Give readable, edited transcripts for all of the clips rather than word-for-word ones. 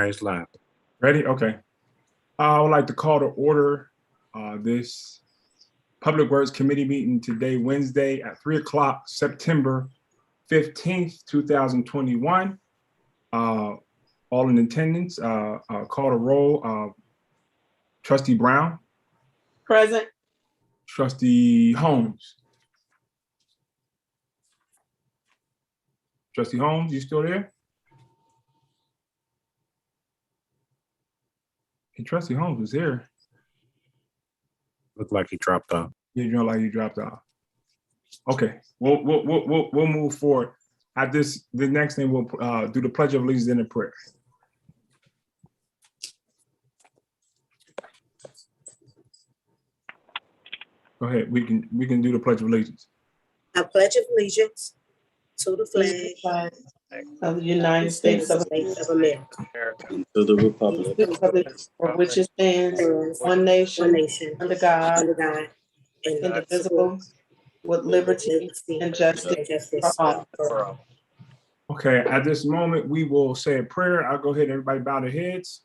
right, it's live. Ready? Okay. I would like to call to order this Public Works Committee meeting today, Wednesday at 3 o'clock, September 15th, 2021. All in attendance, call to roll. Trustee Brown. Present. Trustee Holmes. Trustee Holmes, you still there? Hey, Trustee Holmes is here. Looked like he dropped off. Yeah, you know, like you dropped off. Okay, we'll move forward. At the next thing we'll do the Pledge of Allegiance and a prayer. Go ahead. We can do the Pledge of Allegiance. I pledge allegiance to the flag of the United States of America, and to the republic for which it stands, one nation, under God, indivisible, with liberty and justice for all. Okay, at this moment, we will say a prayer. I'll go ahead and everybody bow their heads.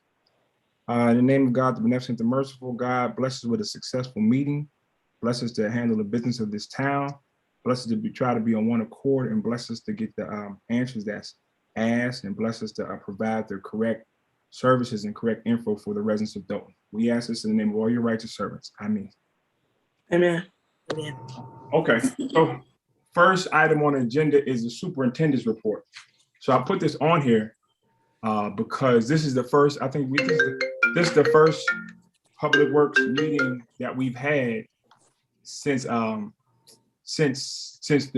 In the name of God, the beneficent, the merciful, God, bless us with a successful meeting. Bless us to handle the business of this town. Bless us to try to be on one accord, and bless us to get the answers that's asked, and bless us to provide the correct services and correct info for the residents of Dolton. We ask this in the name of all your righteous servants. Amen. Amen. Amen. Okay, so first item on the agenda is the superintendent's report. So I put this on here because this is the first, I think this is the first Public Works meeting that we've had since the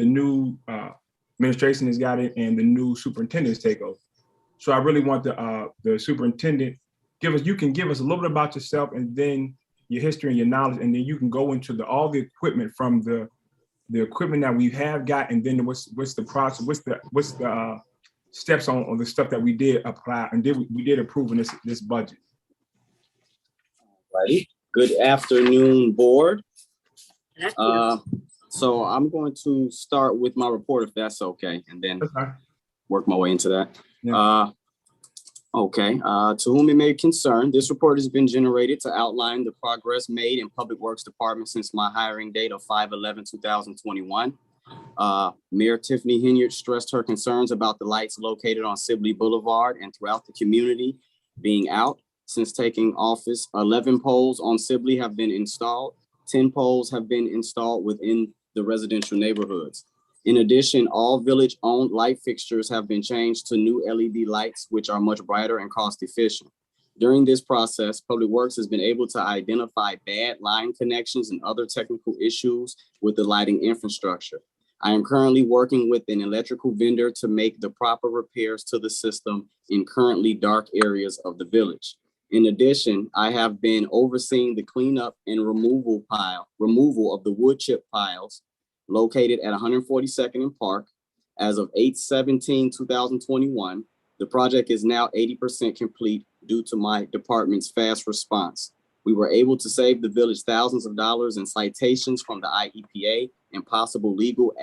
new administration has got it and the new superintendents take over. So I really want the superintendent you can give us a little bit about yourself and then your history and your knowledge, and then you can go into all the equipment from the equipment that we have got, and then what's the process, what's the steps on the stuff that we did apply and we did approve in this budget. Right. Good afternoon, board. So I'm going to start with my report, if that's okay, and then work my way into that. Yeah. To whom it may concern, this report has been generated to outline the progress made in Public Works Department since my hiring date of 5/11/2021. Mayor Tiffany Henyard stressed her concerns about the lights located on Sibley Boulevard and throughout the community being out. Since taking office, 11 poles on Sibley have been installed. 10 poles have been installed within the residential neighborhoods. In addition, all village-owned light fixtures have been changed to new LED lights, which are much brighter and cost-efficient. During this process, Public Works has been able to identify bad line connections and other technical issues with the lighting infrastructure. I am currently working with an electrical vendor to make the proper repairs to the system in currently dark areas of the village. In addition, I have been overseeing the cleanup and removal of the wood chip piles located at 142nd and Park. As of 8/17/2021, the project is now 80% complete due to my department's fast response. We were able to save the village thousands of dollars in citations from the IEPA and possible legal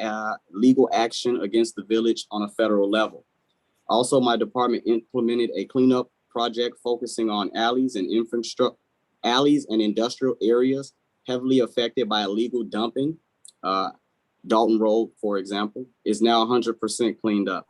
action against the village on a federal level. Also, my department implemented a cleanup project focusing on alleys and industrial areas heavily affected by illegal dumping. Dolton Road, for example, is now 100% cleaned up.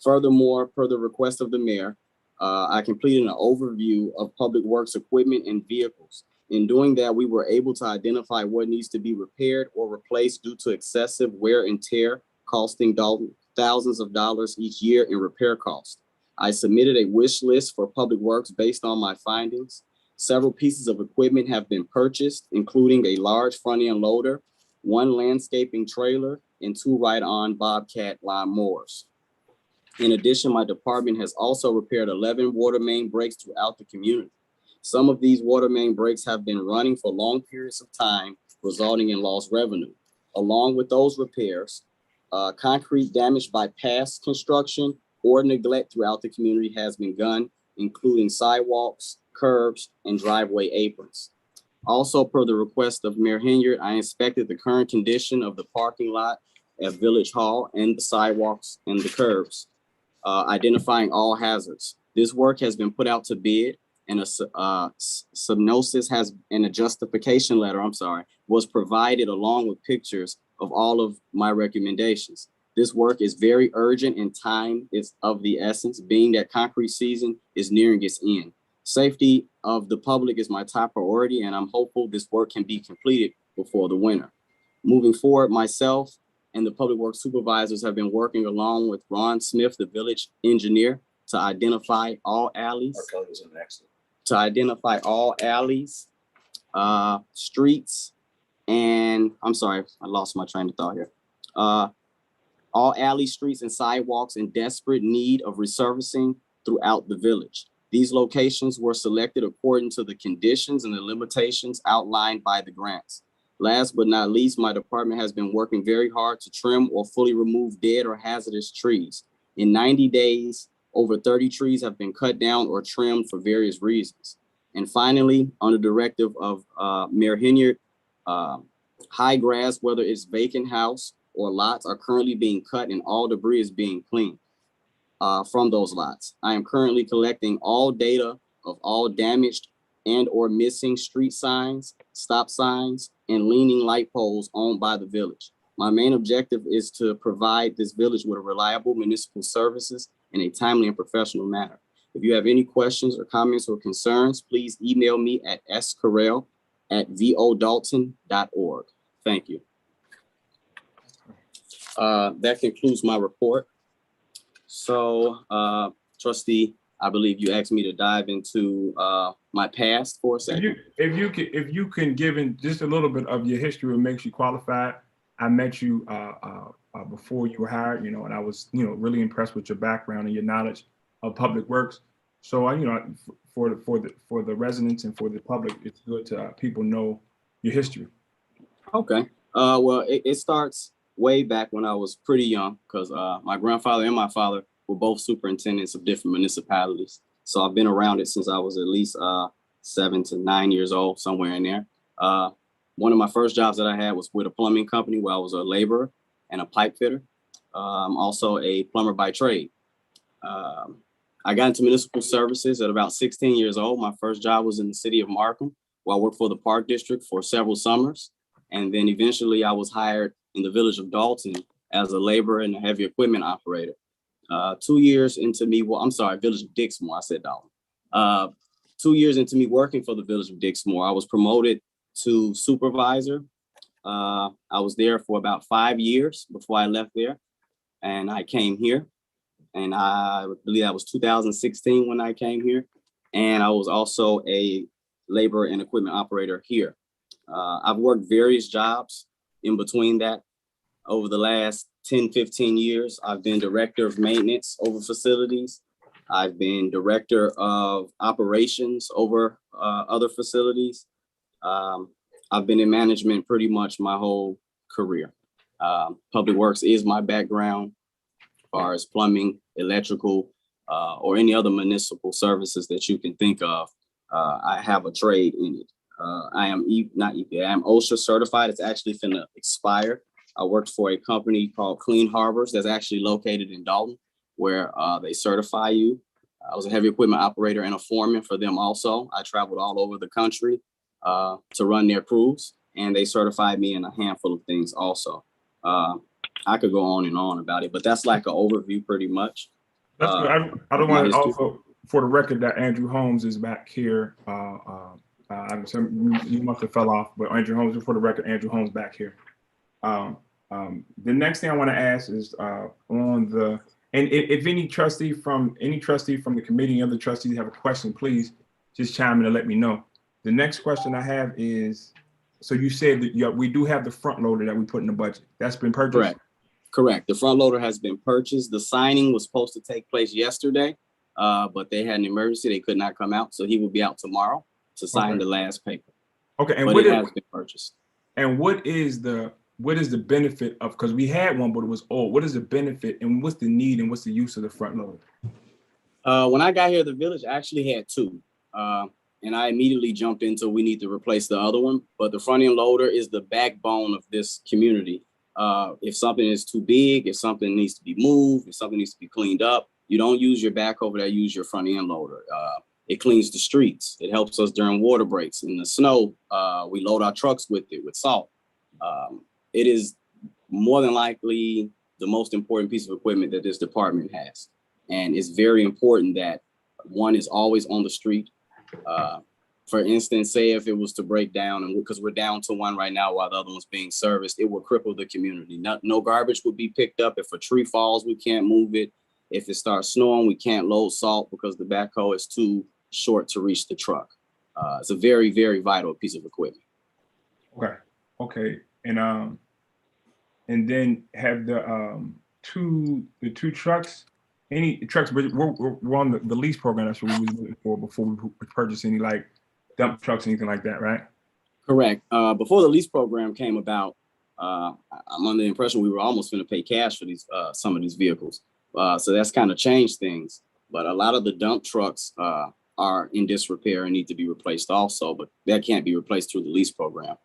Furthermore, per the request of the mayor, I completed an overview of Public Works equipment and vehicles. In doing that, we were able to identify what needs to be repaired or replaced due to excessive wear and tear, costing Dolton thousands of dollars each year in repair costs. I submitted a wish list for Public Works based on my findings. Several pieces of equipment have been purchased, including a large front-end loader, 1 landscaping trailer, and 2 ride-on Bobcat lawnmowers. In addition, my department has also repaired 11 water main breaks throughout the community. Some of these water main breaks have been running for long periods of time, resulting in lost revenue. Along with those repairs, concrete damage by past construction or neglect throughout the community has been done, including sidewalks, curbs, and driveway aprons. Also, per the request of Mayor Henyard, I inspected the current condition of the parking lot at Village Hall and the sidewalks and the curbs, identifying all hazards. This work has been put out to bid, and a subnosis and a justification letter, was provided along with pictures of all of my recommendations. This work is very urgent and time is of the essence, being that concrete season is nearing its end. Safety of the public is my top priority, and I'm hopeful this work can be completed before the winter. Moving forward, myself and the public works supervisors have been working along with Ron Smith, the village engineer, to identify all alleys. Streets, and I'm sorry, I lost my train of thought here. All alleys, streets, and sidewalks in desperate need of resurfacing throughout the village. These locations were selected according to the conditions and the limitations outlined by the grants. Last but not least, my department has been working very hard to trim or fully remove dead or hazardous trees. In 90 days, over 30 trees have been cut down or trimmed for various reasons. And finally, under directive of Mayor Hinyard, high grass, whether it's vacant house or lots, are currently being cut and all debris is being cleaned from those lots. I am currently collecting all data of all damaged and or missing street signs, stop signs, and leaning light poles owned by the village. My main objective is to provide this village with reliable municipal services in a timely and professional manner. If you have any questions or comments or concerns, please email me at scarell@vodolton.org. Thank you. That concludes my report. So, Trustee, I believe you asked me to dive into my past for a second. If you can give in just a little bit of your history, what makes you qualified. I met you before you were hired, and I was, really impressed with your background and your knowledge of public works. So, for the residents and for the public, it's good to people know your history. Okay. Well, it starts way back when I was pretty young, because my grandfather and my father were both superintendents of different municipalities. So I've been around it since I was at least 7 to 9 years old, somewhere in there. One of my first jobs that I had was with a plumbing company where I was a laborer and a pipe fitter. I'm also a plumber by trade. I got into municipal services at about 16 years old. My first job was in the city of Markham, where I worked for the Park District for several summers. And then eventually I was hired in the village of Dolton as a laborer and a heavy equipment operator. 2 years into me, village of Dixmoor, I said Dolton. 2 years into me working for the village of Dixmoor, I was promoted to supervisor. I was there for about 5 years before I left there, and I came here. And I believe that was 2016 when I came here. And I was also a labor and equipment operator here. I've worked various jobs in between that. Over the last 10, 15 years, I've been director of maintenance over facilities. I've been director of operations over other facilities. I've been in management pretty much my whole career. Public works is my background, as far as plumbing, electrical, or any other municipal services that you can think of. I have a trade in it. I am not EPA, I am OSHA certified. It's actually finna expire. I worked for a company called Clean Harbors that's actually located in Dolton, where they certify you. I was a heavy equipment operator and a foreman for them also. I traveled all over the country to run their crews, and they certified me in a handful of things also. I could go on and on about it, but that's like an overview pretty much. That's good. I don't want to also, for the record, that Andrew Holmes is back here. You must have fell off, but Andrew Holmes, for the record, Andrew Holmes back here. The next thing I want to ask is if any trustee from the committee, other trustees have a question, please just chime in and let me know. The next question I have is, so you said that we do have the front loader that we put in the budget. That's been purchased? Correct. The front loader has been purchased. The signing was supposed to take place yesterday, but they had an emergency. They could not come out. So he will be out tomorrow to sign the last paper. Okay. And it has been purchased. And what is the benefit of, because we had one, but it was old. What is the benefit and what's the need and what's the use of the front loader? When I got here, the village actually had two. And I immediately jumped into, we need to replace the other one. But the front end loader is the backbone of this community. If something is too big, if something needs to be moved, if something needs to be cleaned up, you don't use your back over there, use your front end loader. It cleans the streets. It helps us during water breaks. In the snow, we load our trucks with it, with salt. It is more than likely the most important piece of equipment that this department has. And it's very important that one is always on the street. For instance, say if it was to break down, and because we're down to one right now while the other one's being serviced, it would cripple the community. No garbage would be picked up. If a tree falls, we can't move it. If it starts snowing, we can't load salt because the backhoe is too short to reach the truck. It's a very, very vital piece of equipment. Okay. And then have the two trucks, any trucks, but we're on the lease program. That's what we were looking for before we purchase any like dump trucks, anything like that, right? Correct. Before the lease program came about, I'm under the impression we were almost going to pay cash for these some of these vehicles. So that's kind of changed things. But a lot of the dump trucks are in disrepair and need to be replaced also, but that can't be replaced through the lease program,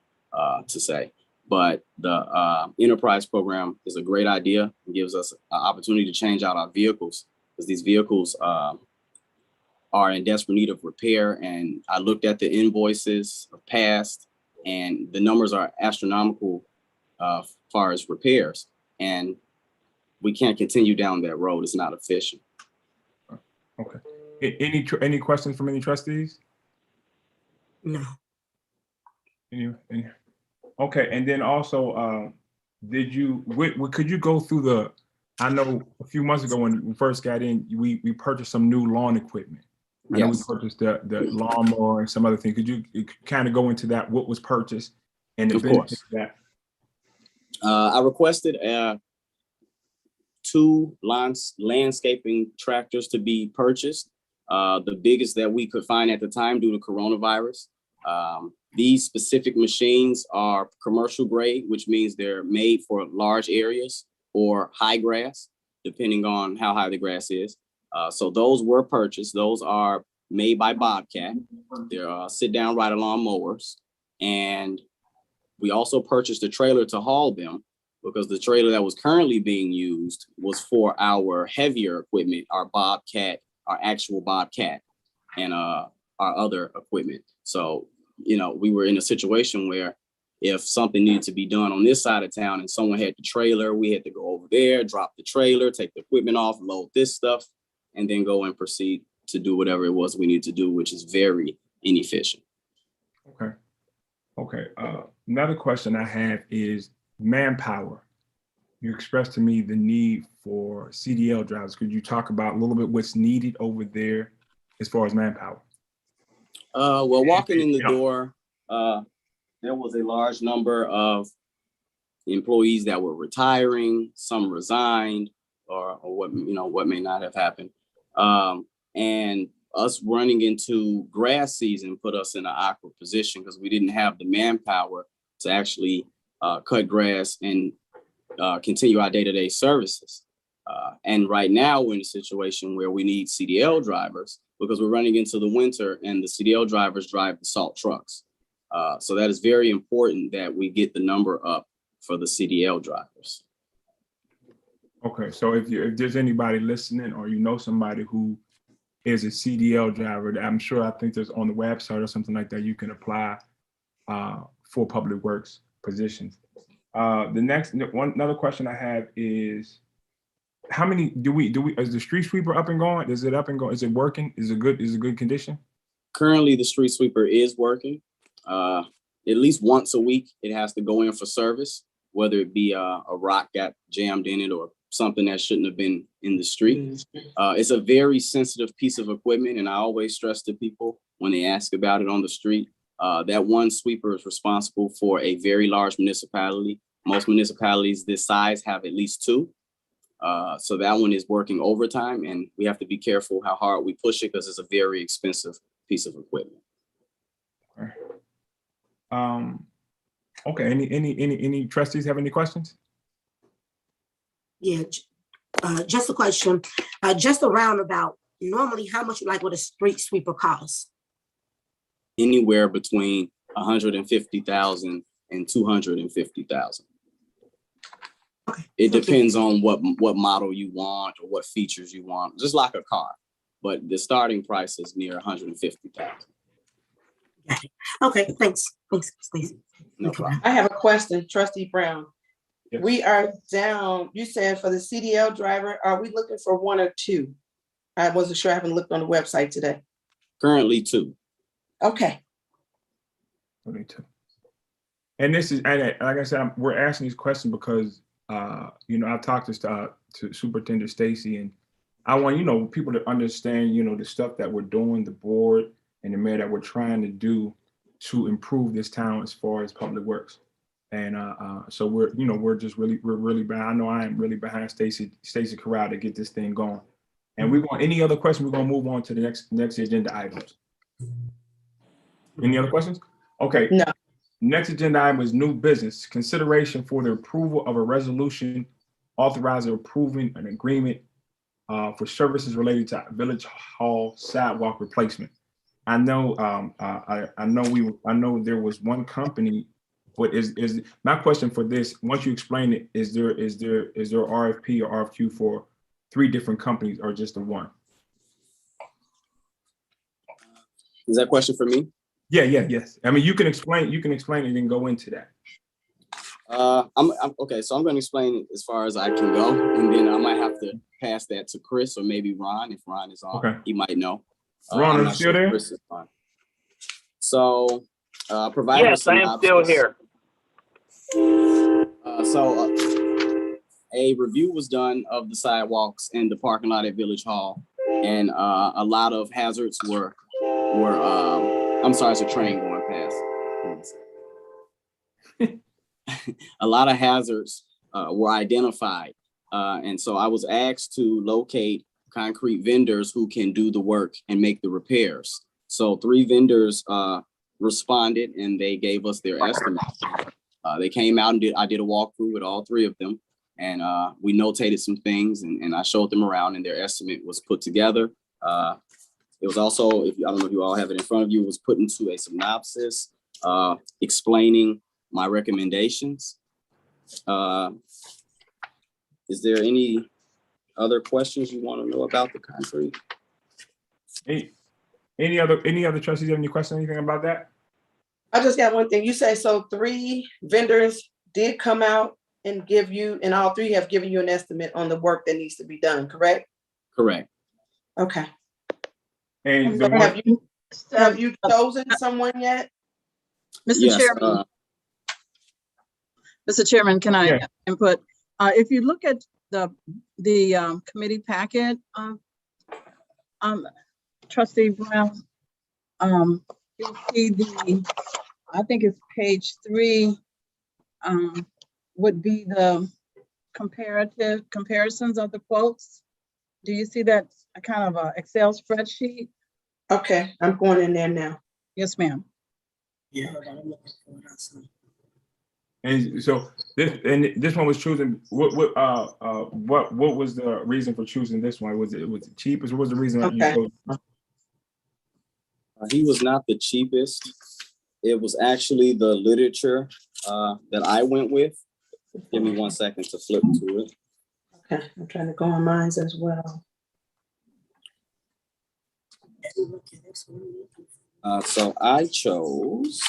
to say. But the enterprise program is a great idea. It gives us an opportunity to change out our vehicles, because these vehicles are in desperate need of repair. And I looked at the invoices of past, and the numbers are astronomical as far as repairs. And we can't continue down that road. It's not efficient. Okay. Any questions from any trustees? No. Any? Okay, and then also, could you go through the? I know a few months ago when we first got in, we purchased some new lawn equipment. I know we purchased the lawnmower and some other thing. Could you kind of go into that? What was purchased and the benefits of that? I requested 2 landscaping tractors to be purchased. The biggest that we could find at the time due to coronavirus. These specific machines are commercial grade, which means they're made for large areas or high grass, depending on how high the grass is. So those were purchased. Those are made by Bobcat. They're sit-down ride-along mowers. And we also purchased a trailer to haul them, because the trailer that was currently being used was for our heavier equipment, our Bobcat, our actual Bobcat, and our other equipment. So, we were in a situation where if something needed to be done on this side of town and someone had the trailer, we had to go over there, drop the trailer, take the equipment off, load this stuff, and then go and proceed to do whatever it was we need to do, which is very inefficient. Okay. Another question I have is manpower. You expressed to me the need for CDL drivers. Could you talk about a little bit what's needed over there as far as manpower? Well, walking in the door, there was a large number of employees that were retiring. Some resigned, or what may not have happened. And us running into grass season put us in an awkward position, because we didn't have the manpower to actually cut grass and continue our day-to-day services. And right now we're in a situation where we need CDL drivers, because we're running into the winter and the CDL drivers drive the salt trucks. So that is very important that we get the number up for the CDL drivers. Okay, so if there's anybody listening, or somebody who is a CDL driver, I think there's on the website or something like that, you can apply for public works positions. Another question I have is, how many is the street sweeper up and going? Is it up and going? Is it working? Is it good condition? Currently, the street sweeper is working. At least once a week, it has to go in for service, whether it be a rock got jammed in it or something that shouldn't have been in the street. It's a very sensitive piece of equipment, and I always stress to people when they ask about it on the street, that one sweeper is responsible for a very large municipality. Most municipalities this size have at least 2. So that one is working overtime, and we have to be careful how hard we push it, because it's a very expensive piece of equipment. Okay. Any trustees have any questions? Yeah, just a question. Just a roundabout. Normally, how much would a street sweeper cost? Anywhere between $150,000 and $250,000. Okay. It depends on what model you want or what features you want, just like a car. But the starting price is near 150,000. Okay, thanks. Thanks, Stacey. No problem. I have a question, Trustee Brown. Yes. We are down, you said for the CDL driver, are we looking for 1 or 2? I wasn't sure, I haven't looked on the website today. Currently 2. Okay, 22. And this is, and like I said, we're asking these questions because, I've talked to Superintendent Stacy, and I want, people to understand, the stuff that we're doing, the board and the mayor, that we're trying to do to improve this town as far as public works. And so we're really behind. I know I am really behind Stacy Corral to get this thing going. And we're going, any other questions, we're going to move on to the next agenda items. Any other questions? Okay. no, Next agenda item is new business. Consideration for the approval of a resolution authorizing approving an agreement for services related to Village Hall sidewalk replacement. I know I know there was one company, but is my question for this, once you explain it, is there RFP or RFQ for 3 different companies or just the one? Is that a question for me? Yes. I mean, you can explain it and go into that. I'm okay. So I'm going to explain it as far as I can go, and then I might have to pass that to Chris or maybe Ron. If Ron is on, Okay. he might know. Ron, are you still there? Chris is on. So, providing yes, I am still here. A review was done of the sidewalks in the parking lot at Village Hall, and a lot of hazards were. I'm sorry, it's a train going past. A lot of hazards were identified, and so I was asked to locate concrete vendors who can do the work and make the repairs. So 3 vendors responded, and they gave us their estimate. They came out and I did a walkthrough with all 3 of them, and we notated some things, and I showed them around, and their estimate was put together. It was also, I don't know if you all have it in front of you, it was put into a synopsis explaining my recommendations. Is there any other questions you want to know about the concrete? Any other trustees have any questions, anything about that? I just got one thing. You say, so 3 vendors did come out and give you, and all 3 have given you an estimate on the work that needs to be done, correct? Correct. Okay. And So have you chosen someone yet? Mr. Yes, Chairman, Mr. Chairman, can I input? If you look at the committee packet, Trustee Brown, you'll see I think it's page 3, would be the comparisons of the quotes. Do you see that kind of a Excel spreadsheet? Okay, I'm going in there now. Yes, ma'am. Yeah. And so this one was chosen. What was the reason for choosing this one? Was it cheapest? What was the reason that you chose? he was not the cheapest. It was actually the literature that I went with. Give me 1 second to flip to it. Okay, I'm trying to go on mine as well. So I chose.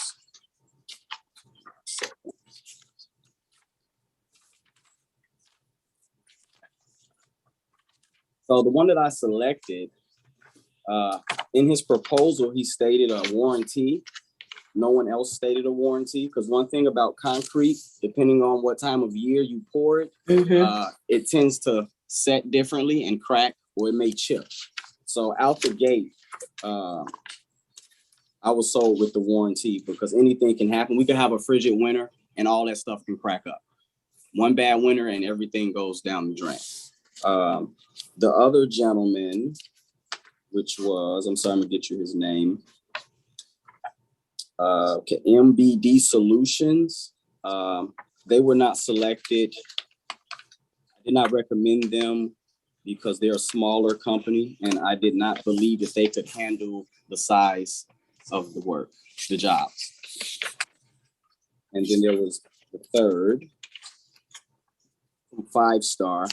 So the one that I selected, in his proposal, he stated a warranty. No one else stated a warranty, because one thing about concrete, depending on what time of year you pour it, it tends to set differently and crack, or it may chip. So out the gate, I was sold with the warranty, because anything can happen. We could have a frigid winter and all that stuff can crack up. One bad winter and everything goes down the drain. The other gentleman, which was, I'm sorry, I'm gonna get you his name. Okay, MBD Solutions. They were not selected. I did not recommend them because they're a smaller company, and I did not believe that they could handle the size of the work, the jobs. And then there was the third, who 5-star.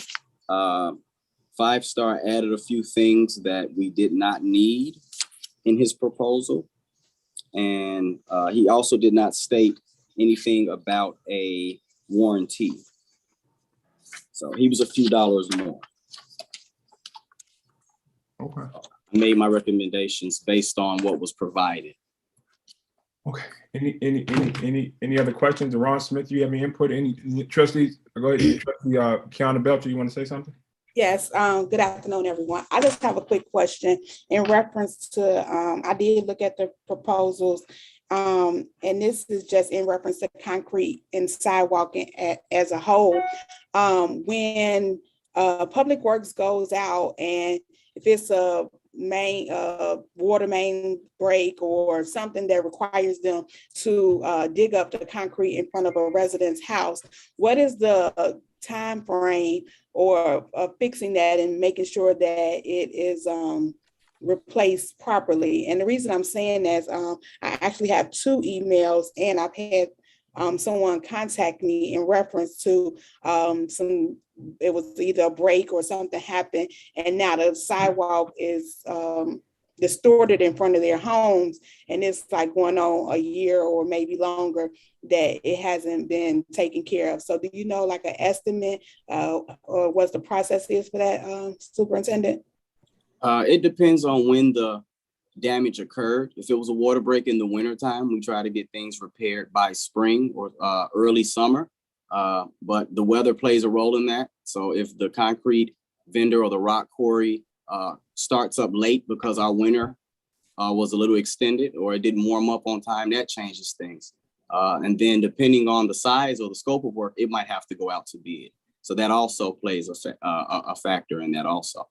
5-star added a few things that we did not need in his proposal. And he also did not state anything about a warranty. So he was a few dollars more. Okay. I made my recommendations based on what was provided. Okay. Any other questions? Ron Smith, you have any input? Any trustees? Go ahead. Trustee Kiana Belcher, you want to say something? Yes, good afternoon, everyone. I just have a quick question in reference to, I did look at the proposals, and this is just in reference to concrete and sidewalk as a whole. When Public Works goes out and if it's a water main break or something that requires them to dig up the concrete in front of a resident's house, what is the time frame or fixing that and making sure that it is replaced properly? And the reason I'm saying that is I actually have 2 emails, and I've had someone contact me in reference to it was either a break or something happened, and now the sidewalk is distorted in front of their homes, and it's like going on a year or maybe longer that it hasn't been taken care of. So do you know like an estimate or what the process is for that, Superintendent? It depends on when the damage occurred. If it was a water break in the wintertime, we try to get things repaired by spring or early summer. But the weather plays a role in that. So if the concrete vendor or the rock quarry starts up late because our winter was a little extended or it didn't warm up on time, that changes things. And then depending on the size or the scope of work, it might have to go out to bid. So that also plays a factor in that also.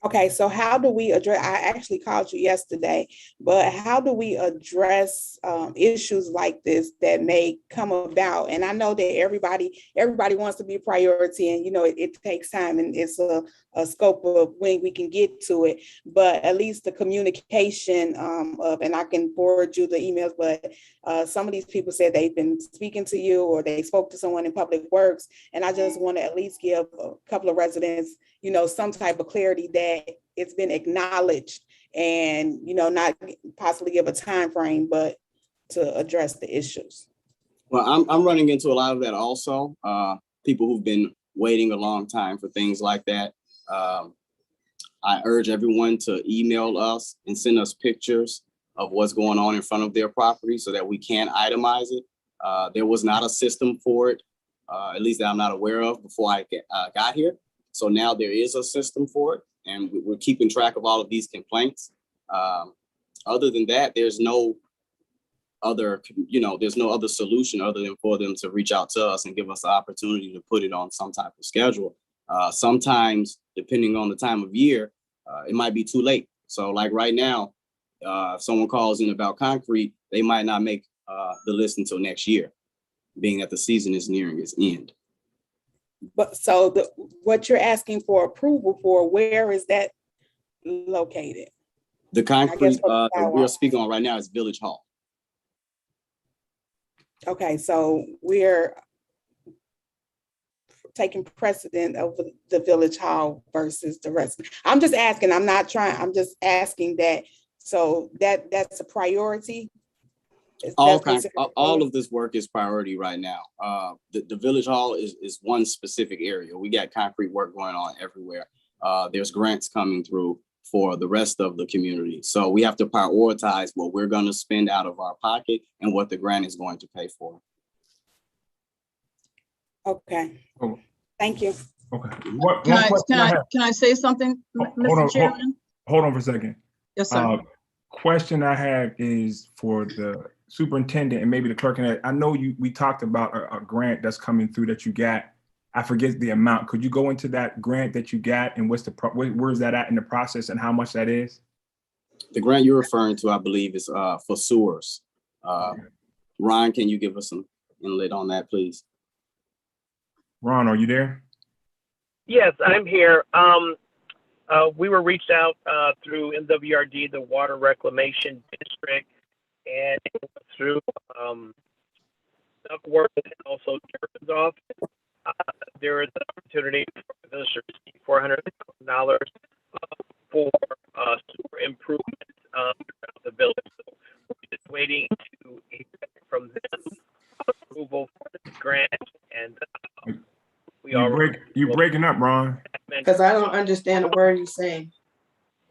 Okay, so how do we address, I actually called you yesterday, but how do we address issues like this that may come about? And I know that everybody wants to be a priority, and you know, it takes time, and it's a scope of when we can get to it, but at least the communication of, and I can forward you the emails, but some of these people said they've been speaking to you or they spoke to someone in Public Works, and I just want to at least give a couple of residents, you know, some type of clarity that it's been acknowledged, and, you know, not possibly give a time frame, but to address the issues. Well, I'm running into a lot of that also. People who've been waiting a long time for things like that. I urge everyone to email us and send us pictures of what's going on in front of their property so that we can itemize it. There was not a system for it, at least that I'm not aware of before I got here. So now there is a system for it, and we're keeping track of all of these complaints. Other than that, there's no other, there's no other solution other than for them to reach out to us and give us the opportunity to put it on some type of schedule. Sometimes, depending on the time of year, it might be too late. So like right now, if someone calls in about concrete, they might not make the list until next year, being that the season is nearing its end. But so what you're asking for approval for, where is that located? The concrete that we're speaking on right now is Village Hall. Okay, so we're taking precedent over the Village Hall versus the rest. I'm just asking, I'm not trying, I'm just asking that, so that's a priority? All of this work is priority right now. The Village Hall is one specific area. We got concrete work going on everywhere. There's grants coming through for the rest of the community. So we have to prioritize what we're going to spend out of our pocket and what the grant is going to pay for. Okay. Oh. Thank you. Okay. Can I say something, Mr. Chairman? Hold on for a second. Yes, sir. Question I have is for the superintendent and maybe the clerk. And I know we talked about a grant that's coming through that you got. I forget the amount. Could you go into that grant that you got and where's that at in the process and how much that is? The grant you're referring to, I believe, is for sewers. Ron, can you give us some inlet on that, please? Ron, are you there? Yes, I'm here. We were reached out through MWRD, the Water Reclamation District, and through Duckworth and also Jervis office. There is an opportunity opportunity for the village to receive $400,000 for sewer improvements throughout the village. So we're just waiting to hear from them approval for the grant, and you're breaking up, Ron. Because I don't understand a word you're saying.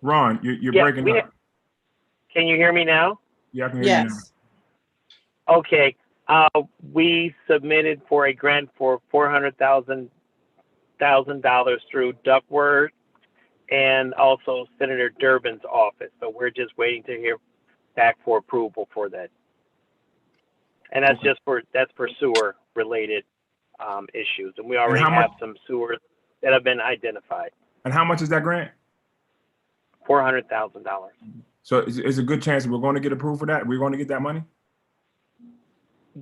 Ron, you're breaking up. Can you hear me now? Yeah, I can hear you now. Yes. Okay. We submitted for a grant for $400,000 through Duckworth and also Senator Durbin's office. So we're just waiting to hear back for approval for that. And that's just for sewer related issues. And we already have some sewers that have been identified. And how much is that grant? $400,000. So it's a good chance that we're going to get approved for that. We're going to get that money.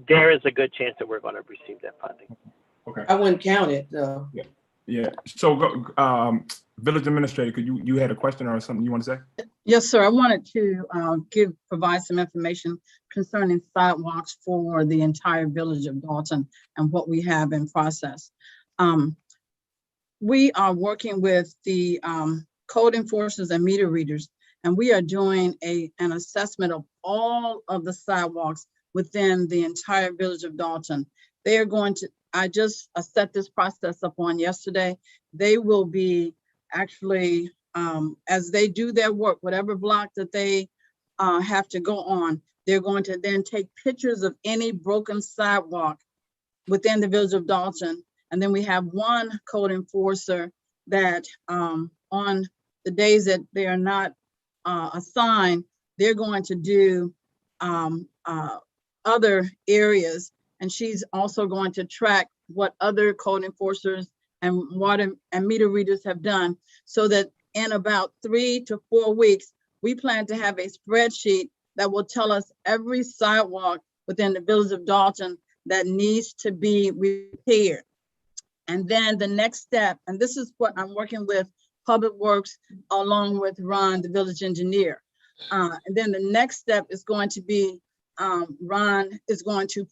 There is a good chance that we're going to receive that funding. Okay. I wouldn't count it though. Yeah. So village administrator, you had a question or something you want to say? Yes, sir. I wanted to provide some information concerning sidewalks for the entire village of Dolton and what we have in process. We are working with the code enforcers and meter readers, and we are doing an assessment of all of the sidewalks within the entire village of Dolton. They are going to, I just set this process up on yesterday. They will be actually, as they do their work, whatever block that they have to go on, they're going to then take pictures of any broken sidewalk within the village of Dolton. And then we have one code enforcer that on the days that they are not assigned, they're going to do other areas. And she's also going to track what other code enforcers and water and meter readers have done, so that in about 3 to 4 weeks, we plan to have a spreadsheet that will tell us every sidewalk within the village of Dolton that needs to be repaired. And then the next step, and this is what I'm working with Public Works along with Ron, the village engineer. And then the next step is going to be Ron is going to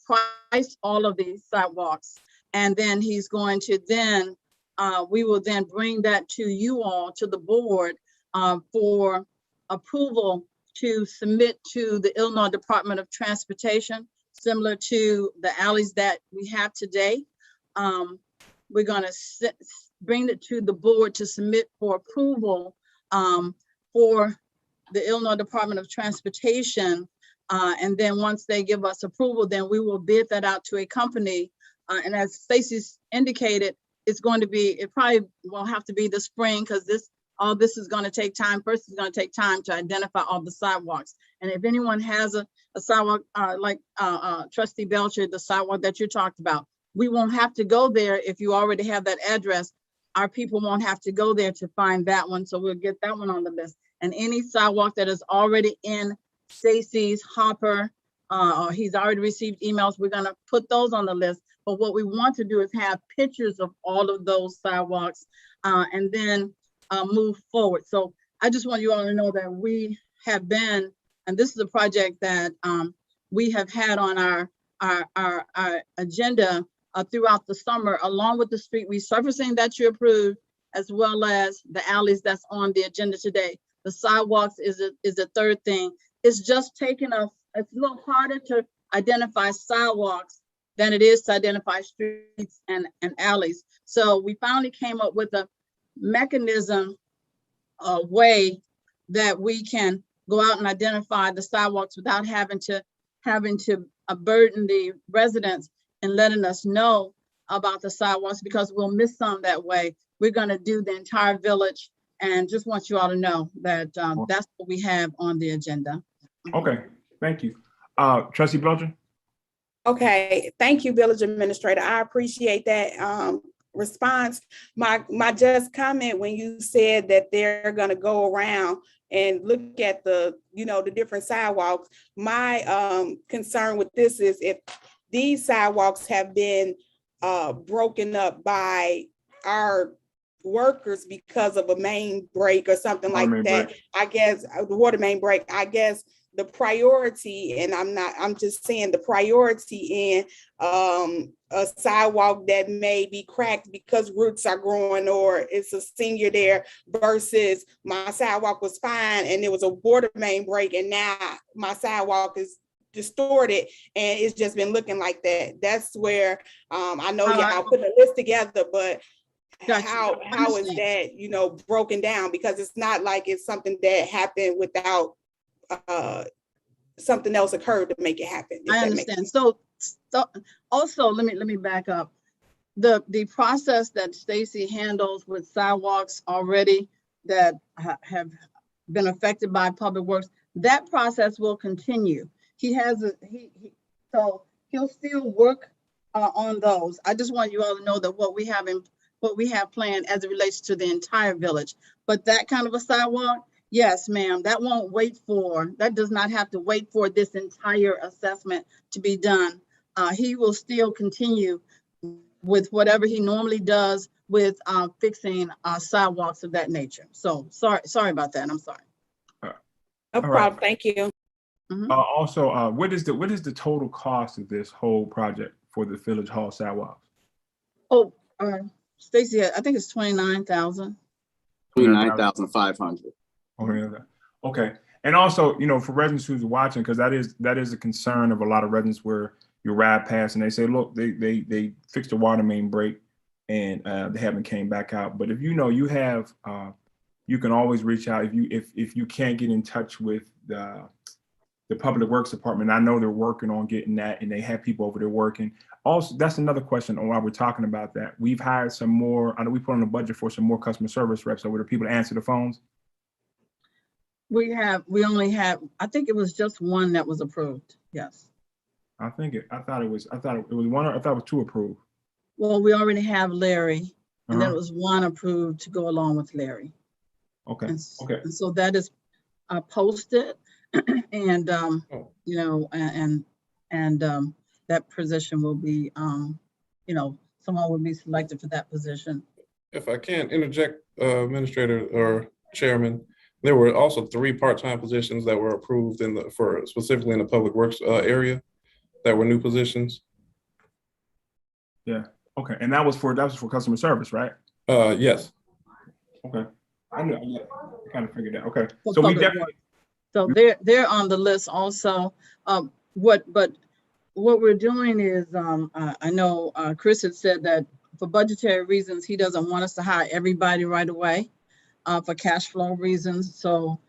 price all of these sidewalks. And then he's going to then, we will then bring that to you all, to the board for approval to submit to the Illinois Department of Transportation, similar to the alleys that we have today. We're gonna bring it to the board to submit for approval for the Illinois Department of Transportation. And then once they give us approval, then we will bid that out to a company. And as Stacey's indicated, it's going to be, it probably will have to be the spring, because all this is going to take time. First, it's going to take time to identify all the sidewalks. And if anyone has a sidewalk, like Trustee Belcher, the sidewalk that you talked about, we won't have to go there. If you already have that address, our people won't have to go there to find that one. So we'll get that one on the list. And any sidewalk that is already in Stacey's hopper, or he's already received emails, we're going to put those on the list. But what we want to do is have pictures of all of those sidewalks and then move forward. So I just want you all to know that we have been, and this is a project that we have had on our agenda throughout the summer, along with the street resurfacing that you approved, as well as the alleys that's on the agenda today. The sidewalks is the third thing. It's just taking us, it's a little harder to identify sidewalks than it is to identify streets and alleys. So we finally came up with a mechanism, a way that we can go out and identify the sidewalks without having to burden the residents and letting us know about the sidewalks, because we'll miss some that way. We're going to do the entire village, and just want you all to know that that's what we have on the agenda. Okay, thank you. Trustee Belcher? Okay, thank you, village administrator. I appreciate that response. My just comment when you said that they're gonna go around and look at the different sidewalks. My concern with this is if these sidewalks have been broken up by our workers because of a main break or something like that, I guess the water main break, I guess the priority, and I'm just saying the priority in a sidewalk that may be cracked because roots are growing or it's a senior there versus my sidewalk was fine and there was a water main break and now my sidewalk is distorted and it's just been looking like that. That's where I know y'all put a list together, but how is that, you know, broken down? Because it's not like it's something that happened without something else occurred to make it happen. I understand. So also let me back up. The process that Stacy handles with sidewalks already that have been affected by Public Works, that process will continue. He has so he'll still work on those. I just want you all to know that what we have planned as it relates to the entire village. But that kind of a sidewalk, yes, ma'am, that does not have to wait for this entire assessment to be done. He will still continue with whatever he normally does with fixing sidewalks of that nature. So sorry about that. I'm sorry. No problem. Thank you. Also, what is the total cost of this whole project for the Village Hall sidewalks? Oh, Stacy, I think it's 29,000. 29,500. Okay. And also, you know, for residents who's watching, because that is a concern of a lot of residents where you ride past and they say, look, they fixed the water main break and they haven't came back out. But if you know you have, you can always reach out if you can't get in touch with the Public Works Department. I know they're working on getting that, and they have people over there working. Also, that's another question on why we're talking about that. We've hired some more. I know we put on the budget for some more customer service reps over there, people to answer the phones. We only have, I think it was just one that was approved. Yes. I thought it was one, or I thought it was two approved. Well, we already have Larry, and then it was one approved to go along with Larry. Okay. And so that is posted, and you know, and that position will be, you know, someone will be selected for that position. If I can interject, Administrator or Chairman, there were also 3 part-time positions that were approved specifically in the Public Works area that were new positions. Yeah. Okay. And that was for customer service, right? Yes. Okay. I know. Yeah, I kind of figured that. Okay. So we definitely. So they're on the list also. What we're doing is, I know Chris had said that for budgetary reasons, he doesn't want us to hire everybody right away for cash flow reasons. So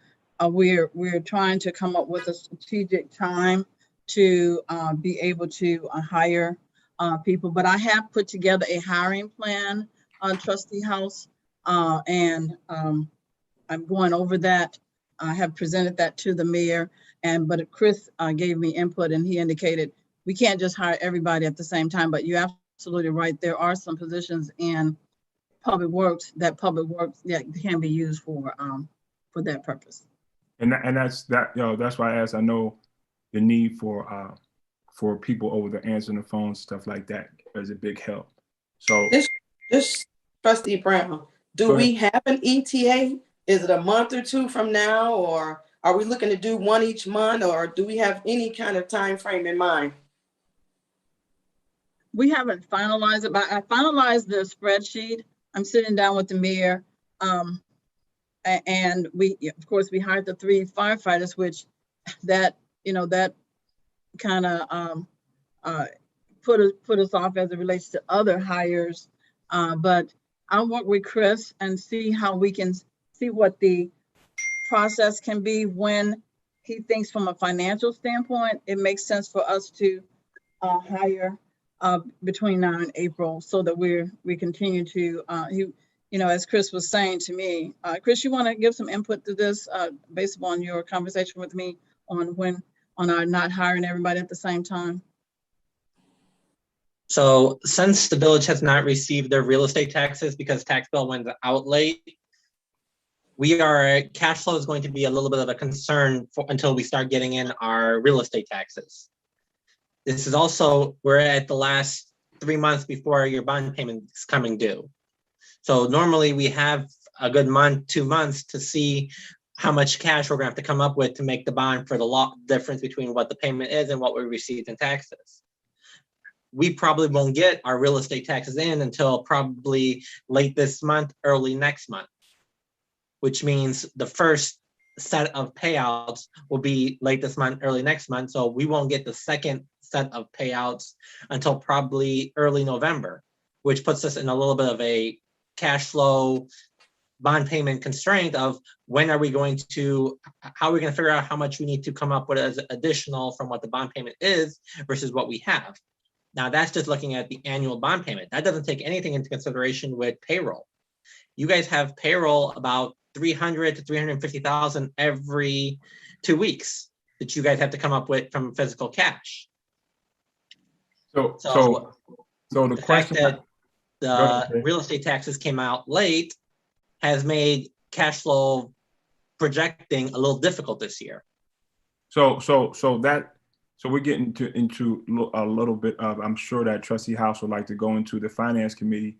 we're trying to come up with a strategic time to be able to hire people. But I have put together a hiring plan on Trustee House, and I'm going over that. I have presented that to the mayor, but Chris gave me input, and he indicated we can't just hire everybody at the same time. But you're absolutely right. There are some positions in Public Works that can be used for that purpose. And that's why I asked. I know the need for people over there answering the phone, stuff like that is a big help. So this Trustee Brown, do we have an ETA? Is it a month or two from now, or are we looking to do one each month, or do we have any kind of time frame in mind? We haven't finalized it, but I finalized the spreadsheet. I'm sitting down with the mayor, and of course, we hired the 3 firefighters, which that kind of put us off as it relates to other hires. But I'll work with Chris and see how we can see what the process can be when he thinks from a financial standpoint, it makes sense for us to hire between now and April, so that we continue to, as Chris was saying to me, Chris, you want to give some input to this based upon your conversation with me on our not hiring everybody at the same time? So since the village has not received their real estate taxes because tax bill went out late, cash flow is going to be a little bit of a concern until we start getting in our real estate taxes. This is also, we're at the last 3 months before your bond payment is coming due. So normally we have a good month, 2 months to see how much cash we're gonna have to come up with to make the bond for the difference between what the payment is and what we received in taxes. We probably won't get our real estate taxes in until probably late this month, early next month, which means the first set of payouts will be late this month, early next month. So we won't get the second set of payouts until probably early November, which puts us in a little bit of a cash flow bond payment constraint of when are we going to, how are we going to figure out how much we need to come up with as additional from what the bond payment is versus what we have. Now that's just looking at the annual bond payment. That doesn't take anything into consideration with payroll. You guys have payroll about 300 to 350,000 every 2 weeks that you guys have to come up with from physical cash. So the fact question that the real estate taxes came out late has made cash flow projecting a little difficult this year. So we're getting into a little bit of, I'm sure that Trustee House would like to go into the Finance Committee.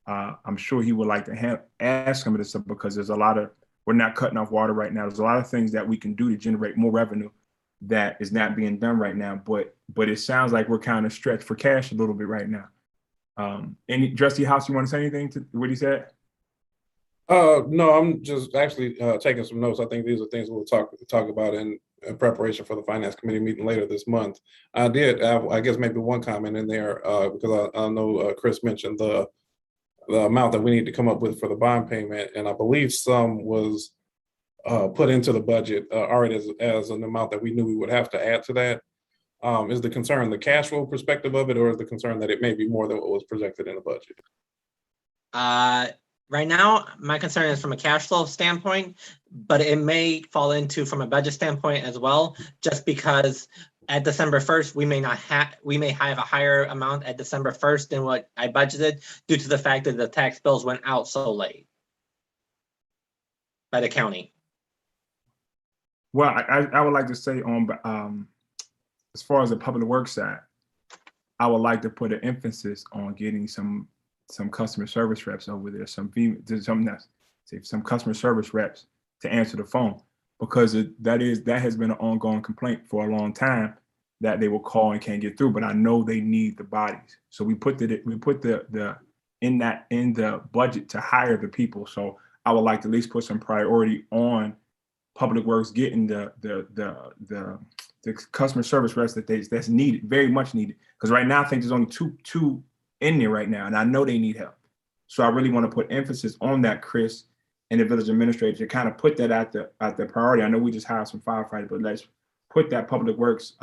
I'm sure he would like to ask some of this stuff because there's a lot of, we're not cutting off water right now. There's a lot of things that we can do to generate more revenue that is not being done right now. But it sounds like we're kind of stretched for cash a little bit right now. Any Trustee House, you want to say anything to what he said? No, I'm just actually taking some notes. I think these are things we'll talk about in preparation for the Finance Committee meeting later this month. I guess maybe one comment in there because I know Chris mentioned the amount that we need to come up with for the bond payment, and I believe some was put into the budget already as an amount that we knew we would have to add to that. Is the concern the cash flow perspective of it, or is the concern that it may be more than what was projected in the budget? Right now, my concern is from a cash flow standpoint, but it may fall into from a budget standpoint as well, just because at December 1st, we may have a higher amount at December 1st than what I budgeted due to the fact that the tax bills went out so late by the county. Well, I would like to say on as far as the public works side, I would like to put an emphasis on getting some customer service reps over there, some customer service reps to answer the phone, because that has been an ongoing complaint for a long time that they will call and can't get through. But I know they need the bodies, so we put the in the budget to hire the people. So I would like to at least put some priority on public works getting the customer service reps that's needed, very much needed. Because right now I think there's only two in there right now, and I know they need help. So I really want to put emphasis on that, Chris, and the village administrator, to kind of put that at the priority. I know we just hired some firefighters, but let's put that public works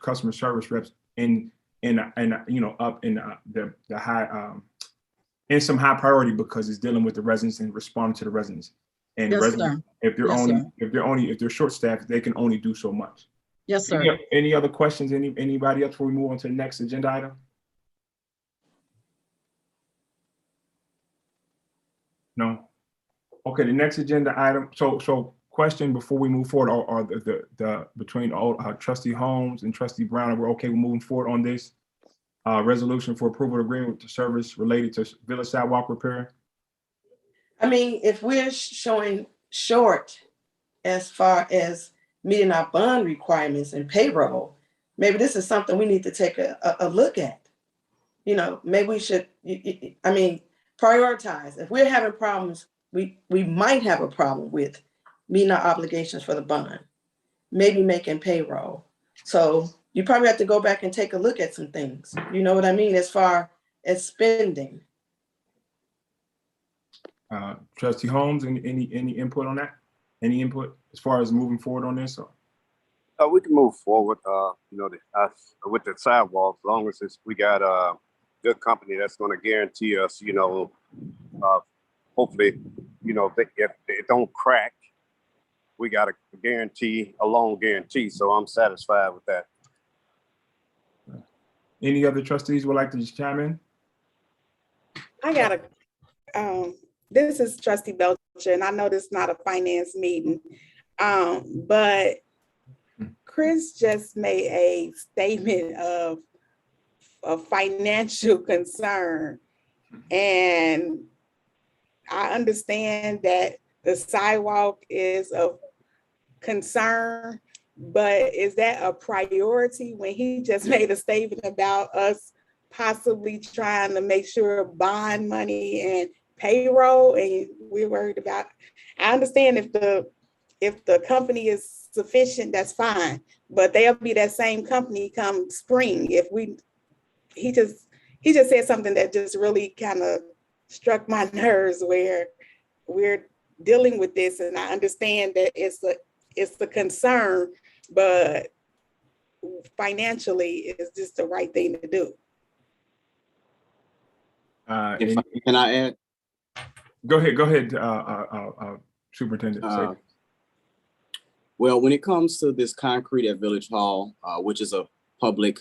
customer service reps in up in the high in some high priority, because it's dealing with the residents and responding to the residents. And Yes, residents, if they're short staffed, they can only do so much. Yes, sir. Any other questions? Anybody else before we move on to the next agenda item? No. Okay, the next agenda item. So question before we move forward, are the between all Trustee Holmes and Trustee Brown, we're okay with moving forward on this resolution for approval agreement with the service related to village sidewalk repair? I mean, if we're showing short as far as meeting our bond requirements and payroll, maybe this is something we need to take a look at. Maybe we should, prioritize. If we're having problems, we might have a problem with meeting our obligations for the bond, maybe making payroll. So you probably have to go back and take a look at some things, you know what I mean, as far as spending. Trustee Holmes, any input on that? Any input as far as moving forward on this? We can move forward, with the sidewalk, as long as we got a good company that's going to guarantee us, hopefully, if it don't crack, we got a loan guarantee. So I'm satisfied with that. Any other trustees would like to just chime in? I got this is Trustee Belcher, and I know this is not a finance meeting, but Chris just made a statement of financial concern. And I understand that the sidewalk is of concern, but is that a priority when he just made a statement about us possibly trying to make sure bond money and payroll, and we're worried about, I understand if the company is sufficient, that's fine, but they'll be that same company come spring. He just said something that just really kind of struck my nerves, where we're dealing with this, and I understand that it's a concern, but financially it's just the right thing to do. Can I add? Go ahead, Superintendent. Well, when it comes to this concrete at Village Hall, which is a public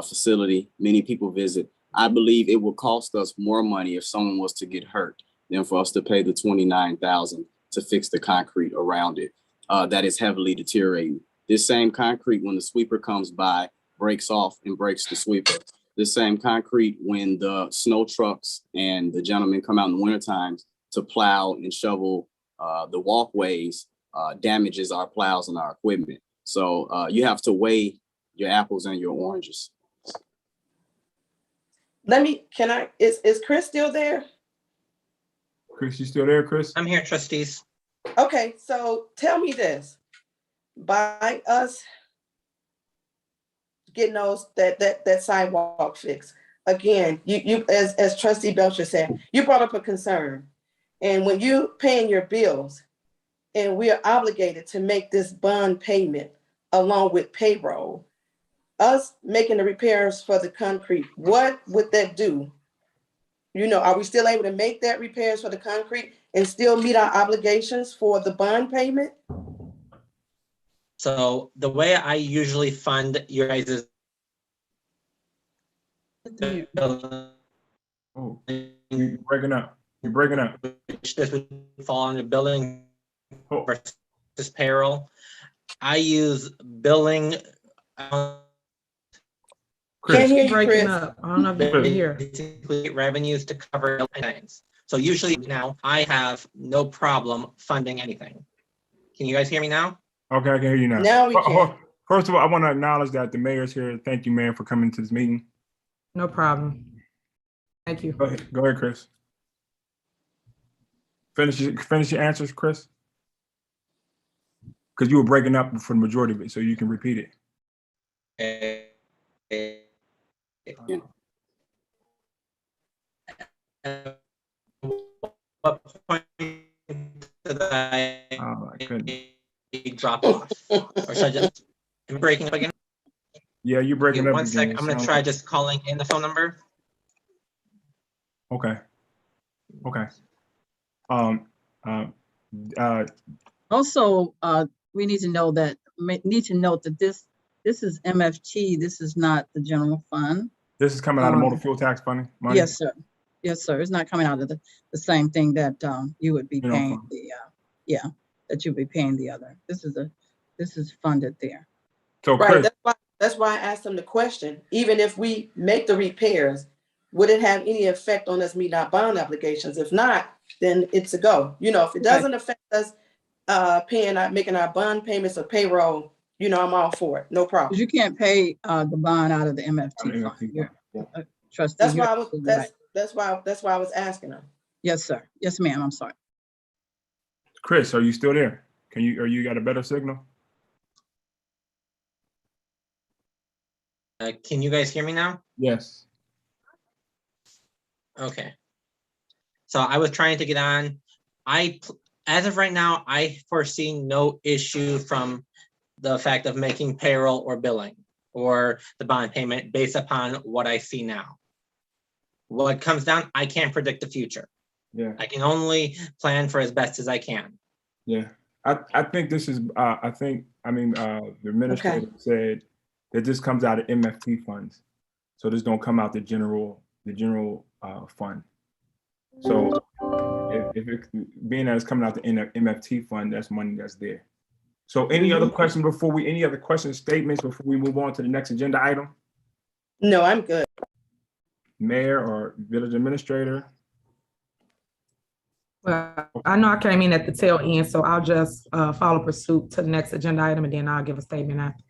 facility, many people visit, I believe it will cost us more money if someone was to get hurt than for us to pay the $29,000 to fix the concrete around it. That is heavily deteriorating. This same concrete, when the sweeper comes by, breaks off and breaks the sweeper. This same concrete, when the snow trucks and the gentlemen come out in the winter times to plow and shovel the walkways, damages our plows and our equipment. So you have to weigh your apples and your oranges. Is Chris still there? Chris, you still there, Chris? I'm here, trustees. Okay, so tell me this. By us getting that sidewalk fixed, again, you as Trustee Belcher said, you brought up a concern. And when you paying your bills and we are obligated to make this bond payment along with payroll, us making the repairs for the concrete, what would that do? You know, are we still able to make that repairs for the concrete and still meet our obligations for the bond payment? So the way I usually fund your guys' Oh, you're breaking up. You're breaking up. which this would fall under billing Oh, versus payroll. I use billing. Chris, Can't hear you, Breaking Chris. up. I don't know if you can hear. Basically revenues to cover things. So usually now I have no problem funding anything. Can you guys hear me now? okay, I can hear you now. Now we can. First of all, I want to acknowledge that the mayor's here. Thank you, Mayor, for coming to this meeting. No problem. Thank you. Go ahead, Chris. Finish your answers, Chris. Because you were breaking up for the majority of it, so you can repeat it. What point did I Oh my goodness. drop off? Or should I just, am I breaking up again? Yeah, you're breaking Give up one again. sec, I'm gonna try just calling in the phone number. Okay. Okay. Also, we need to note that this is MFT. This is not the general fund. This is coming out of motor fuel tax money? Yes, sir. Yes, sir. It's not coming out of the same thing that you would be General paying fund. that you'd be paying the other. This is funded there. So Right, Chris, that's why I asked them the question. Even if we make the repairs, would it have any effect on us meeting our bond obligations? If not, then it's a go. You know, if it doesn't affect us making our bond payments or payroll, you know, I'm all for it. No problem. You can't pay the bond out of the MFT fund. You're trustee. That's why Right. that's why I was asking them. Yes, sir. Yes, ma'am. I'm sorry. Chris, are you still there? Are you got a better signal? Can you guys hear me now? Yes. Okay. So I was trying to get on. As of right now, I foresee no issue from the fact of making payroll or billing or the bond payment based upon what I see now. What comes down, I can't predict the future. Yeah. I can only plan for as best as I can. Yeah. I think this is, the administrator said that this comes out of MFT funds. So this don't come out the general fund. So if it, being that it's coming out the MFT fund, that's money that's there. So any other questions any other questions, statements before we move on to the next agenda item? No, I'm good. Mayor or village administrator? Well, I know I came in at the tail end, so I'll just follow pursuit to the next agenda item, and then I'll give a statement after.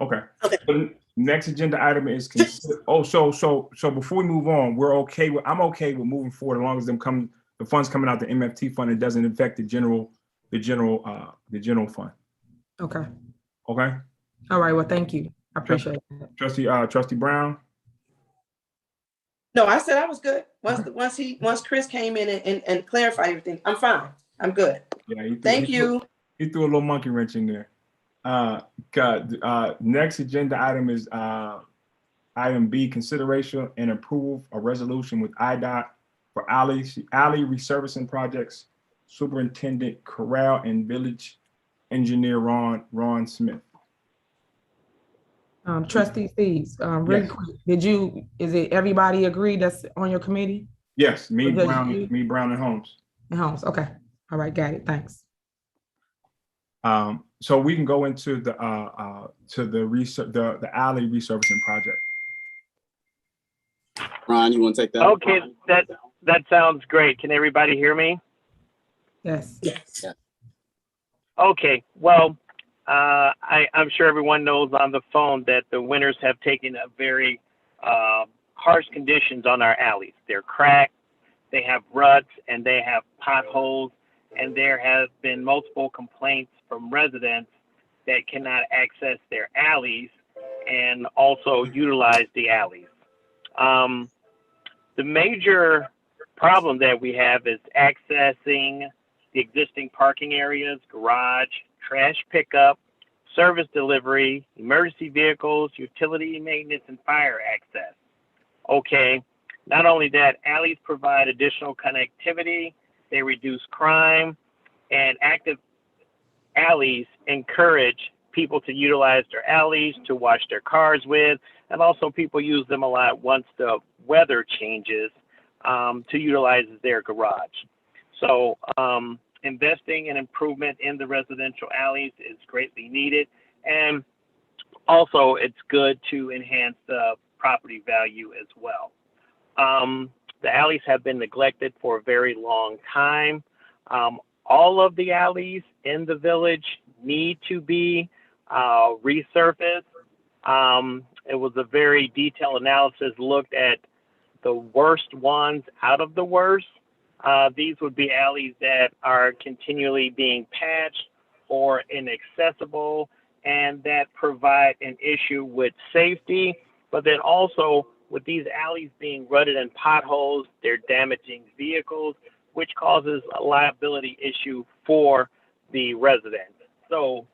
Okay. Okay. The next agenda item is so before we move on, I'm okay with moving forward as long as the funds coming out the MFT fund, it doesn't affect the general fund. Okay. Okay. All right. Well, thank you. I appreciate it. Trustee Brown. No, I said I was good. Once Chris came in and clarified everything, I'm fine. I'm good. Yeah. Thank you. He threw a little monkey wrench in there. Next agenda item is item B, consideration and approval of resolution with IDOT for alley resurfacing projects. Superintendent Corral and Village Engineer Ron Smith. Trustee Steves, really Yes. quick, is it everybody agreed that's on your committee? Yes, me, Okay. Brown, and Holmes. And Holmes, okay. All right, got it, thanks. So we can go into the alley resurfacing project. Ron, you want to take that? Okay, that sounds great. Can everybody hear me? Yes. Yes. Okay, well, I'm sure everyone knows on the phone that the winters have taken a very harsh conditions on our alleys. They're cracked, they have ruts, and they have potholes, and there have been multiple complaints from residents that cannot access their alleys and also utilize the alleys. The major problem that we have is accessing the existing parking areas, garage, trash pickup, service delivery, emergency vehicles, utility maintenance, and fire access. Okay, not only that, alleys provide additional connectivity, they reduce crime, and active alleys encourage people to utilize their alleys to wash their cars with, and also people use them a lot once the weather changes to utilize their garage. So investing in improvement in the residential alleys is greatly needed, and also it's good to enhance the property value as well. The alleys have been neglected for a very long time. All of the alleys in the village need to be resurfaced. It was a very detailed analysis, looked at the worst ones out of the worst. These would be alleys that are continually being patched or inaccessible, and that provide an issue with safety. But then also with these alleys being rutted and potholes, they're damaging vehicles, which causes a liability issue for the residents. So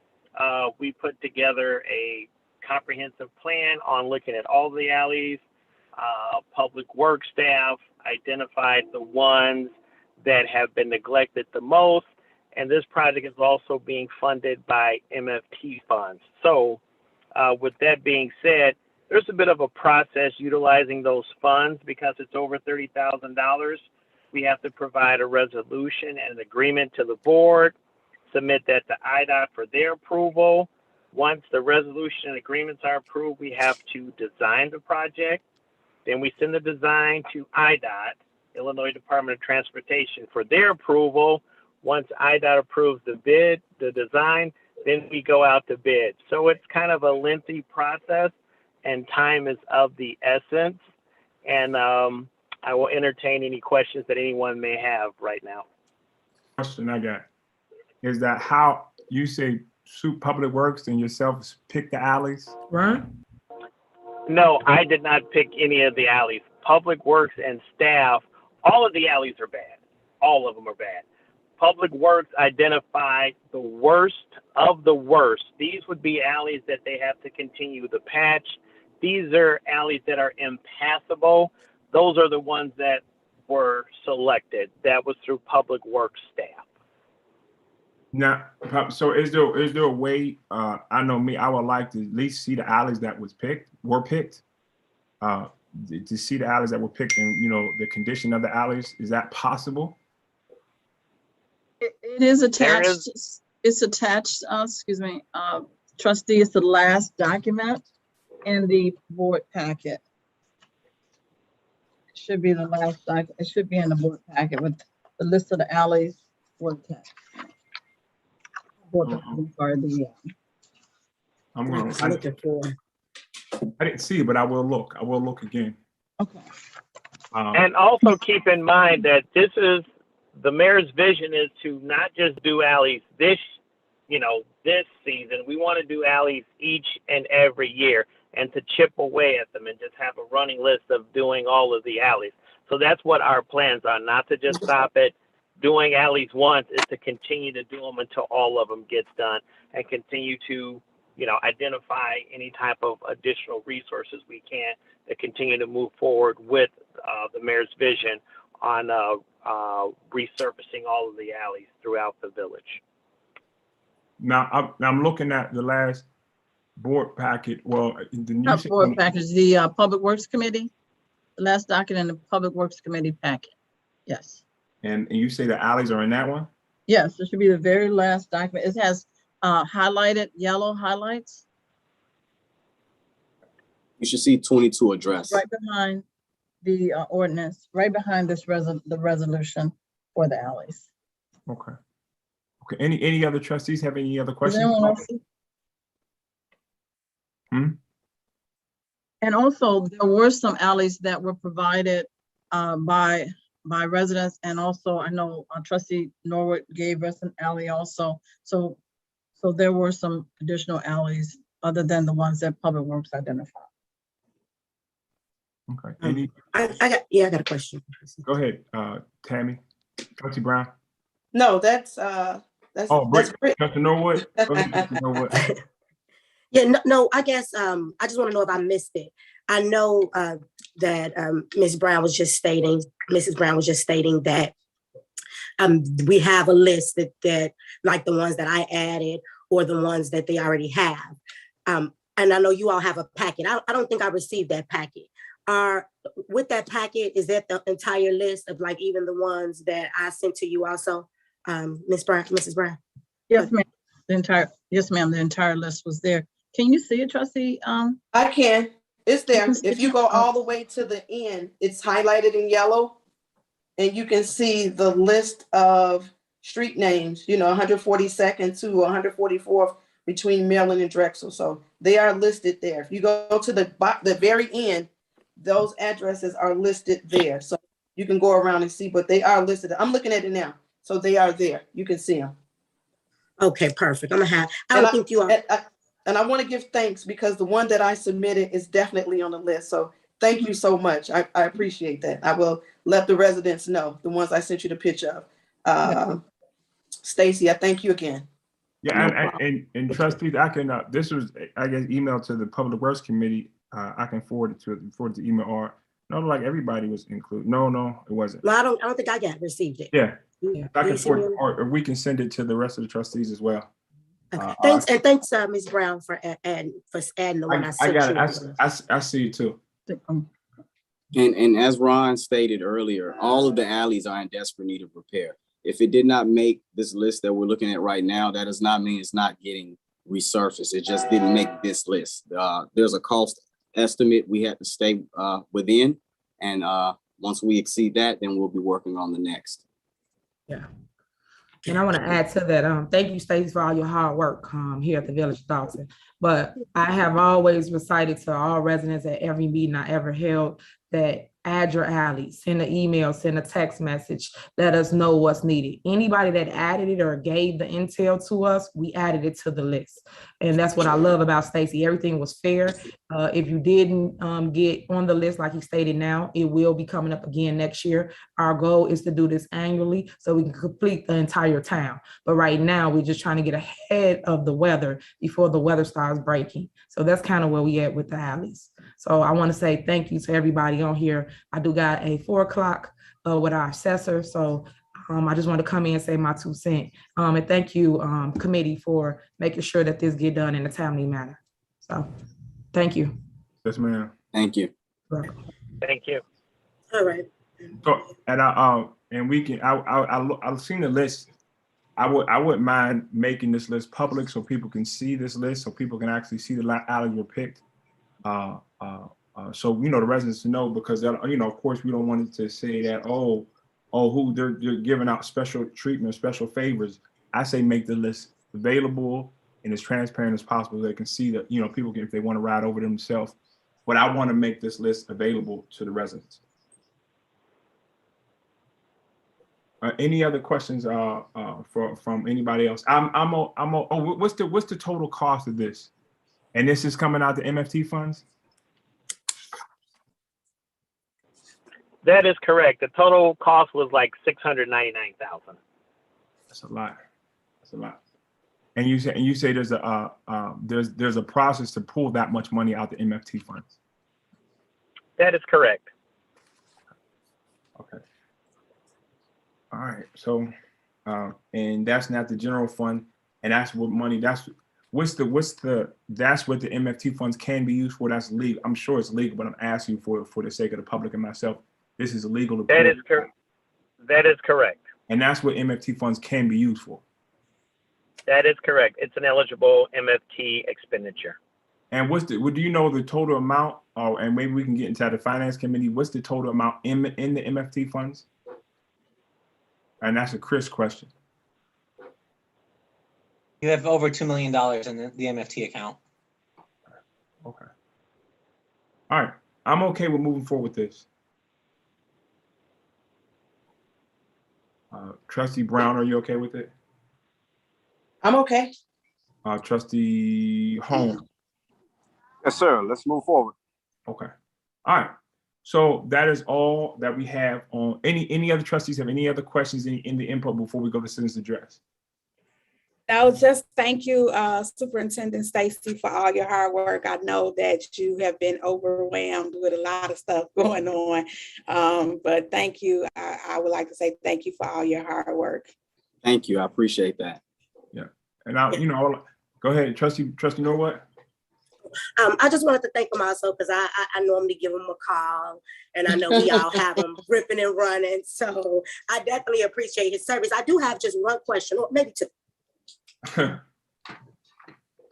we put together a comprehensive plan on looking at all the alleys. Public works staff identified the ones that have been neglected the most, and this project is also being funded by MFT funds. So with that being said, there's a bit of a process utilizing those funds because it's over $30,000. We have to provide a resolution and an agreement to the board, submit that to IDOT for their approval. Once the resolution and agreements are approved, we have to design the project. Then we send the design to IDOT, Illinois Department of Transportation, for their approval. Once IDOT approves the bid, the design, then we go out to bid. So it's kind of a lengthy process, and time is of the essence. And I will entertain any questions that anyone may have right now. Question I got is that how you say Public Works and yourself pick the alleys? Right? No, I did not pick any of the alleys. Public Works and staff, all of the alleys are bad. All of them are bad. Public Works identified the worst of the worst. These would be alleys that they have to continue to patch. These are alleys that are impassable. Those are the ones that were selected. That was through Public Works staff. Now, so is there a way? I know me. I would like to at least see the alleys that were picked. To see the alleys that were picked and the condition of the alleys. Is that possible? It is attached. It's attached. Excuse me, trustee. It's the last document in the board packet. It should be the last document. It should be in the board packet with the list of the alleys for tax. I'm sorry, I'm gonna, I'm looking for. I didn't see it, but I will look. I will look again. okay. And also keep in mind that this is, the mayor's vision is to not just do alleys this season. We want to do alleys each and every year and to chip away at them and just have a running list of doing all of the alleys. So that's what our plans are, not to just stop at doing alleys once, is to continue to do them until all of them gets done and continue to, identify any type of additional resources we can to continue to move forward with the mayor's vision on resurfacing all of the alleys throughout the village. Now I'm looking at the last board packet. Well, the new Not board package, the Public Works Committee, the last document in the Public Works Committee packet. Yes. and you say the alleys are in that one? Yes, it should be the very last document. It has highlighted yellow highlights You should see 22 address. right behind the ordinance, right behind this the resolution for the alleys. Okay. Okay. Any other trustees have any other Does questions? anyone else see? And also, there were some alleys that were provided by residents, and also I know Trustee Norwood gave us an alley also. So there were some additional alleys other than the ones that Public Works identified. Okay. I got a question. Go ahead, Tammy. Trustee Brown. No, that's Britt. Trustee Norwood. Go ahead, Trustee Norwood. Yeah, no, I guess I just want to know if I missed it. I know that Mrs. Brown was just stating that we have a list that like the ones that I added or the ones that they already have. And I know you all have a packet. I don't think I received that packet. With that packet, is that the entire list of like even the ones that I sent to you also, Mrs. Brown? Yes, ma'am. The entire list was there. Can you see it, Trustee? I can. It's there. If you go all the way to the end, it's highlighted in yellow. And you can see the list of street names, 142nd to 144th between Maryland and Drexel. So they are listed there. If you go to the very end, those addresses are listed there. So you can go around and see, but they are listed. I'm looking at it now. So they are there. You can see them. Okay, perfect. I don't think you are. And I want to give thanks because the one that I submitted is definitely on the list. So thank you so much. I appreciate that. I will let the residents know, the ones I sent you the picture of. Stacy, I thank you again. Yeah, and trustees, I can. This was, I guess, emailed to the Public Works Committee. I can forward it to email. Or no, like everybody was included. No, it wasn't. No, I don't think I received it. Yeah, I can forward, or we can send it to the rest of the trustees as well. Okay. Thanks, Ms. Brown, for adding the one I sent you. I got it. I see it too. And as Ron stated earlier, all of the alleys are in desperate need of repair. If it did not make this list that we're looking at right now, that does not mean it's not getting resurfaced. It just didn't make this list. There's a cost estimate we had to stay within. And once we exceed that, then we'll be working on the next. Yeah. And I want to add to that, thank you, Stacey, for all your hard work here at the Village of Dolton. But I have always recited to all residents at every meeting I ever held that add your alley, send an email, send a text message, let us know what's needed. Anybody that added it or gave the intel to us, we added it to the list. And that's what I love about Stacy. Everything was fair. If you didn't get on the list, like he stated now, it will be coming up again next year. Our goal is to do this annually so we can complete the entire town. But right now, we're just trying to get ahead of the weather before the weather starts breaking. So that's kind of where we at with the alleys. So I want to say thank you to everybody on here. I do got a 4 o'clock with our assessor. So I just want to come in and say my 2 cents. And thank you, committee, for making sure that this get done in a timely manner. So thank you. Yes, ma'am. Thank you. Thank you. All right. So, and we can, I've seen the list. I wouldn't mind making this list public so people can see this list, so people can actually see the alleys were picked. So, the residents know, because, of course, we don't want it to say that, or who they're giving out special treatment, special favors, I say make the list available and as transparent as possible. They can see that, people can, if they want to ride over themselves. But I want to make this list available to the residents. Any other questions from anybody else? What's the total cost of this? And this is coming out the MFT funds? That is correct. The total cost was like $699,000. That's a lot. That's a lot. And you say there's a process to pull that much money out the MFT funds. That is correct. Okay. All right. So, and that's not the general fund, and that's what money. That's what the MFT funds can be used for. That's legal. I'm sure it's legal, but I'm asking you for the sake of the public and myself. This is illegal. That is correct. That is correct. And that's what MFT funds can be used for. That is correct. It's an eligible MFT expenditure. And do you know the total amount? Oh, and maybe we can get into the finance committee. What's the total amount in the MFT funds? And that's a Chris question. You have over $2 million in the MFT account. Okay. All right. I'm okay with moving forward with this. Trustee Brown, are you okay with it? I'm okay. Trustee Holmes. Yes, sir. Let's move forward. Okay. All right. So that is all that we have on any other trustees have any other questions in the input before we go to citizens address? No, just thank you, Superintendent Stacy, for all your hard work. I know that you have been overwhelmed with a lot of stuff going on, but thank you. I would like to say thank you for all your hard work. Thank you. I appreciate that. Yeah. And go ahead, Trustee Norwood. I just wanted to thank him also because I normally give him a call, and I know we all have him ripping and running. So I definitely appreciate his service. I do have just one question, or maybe two.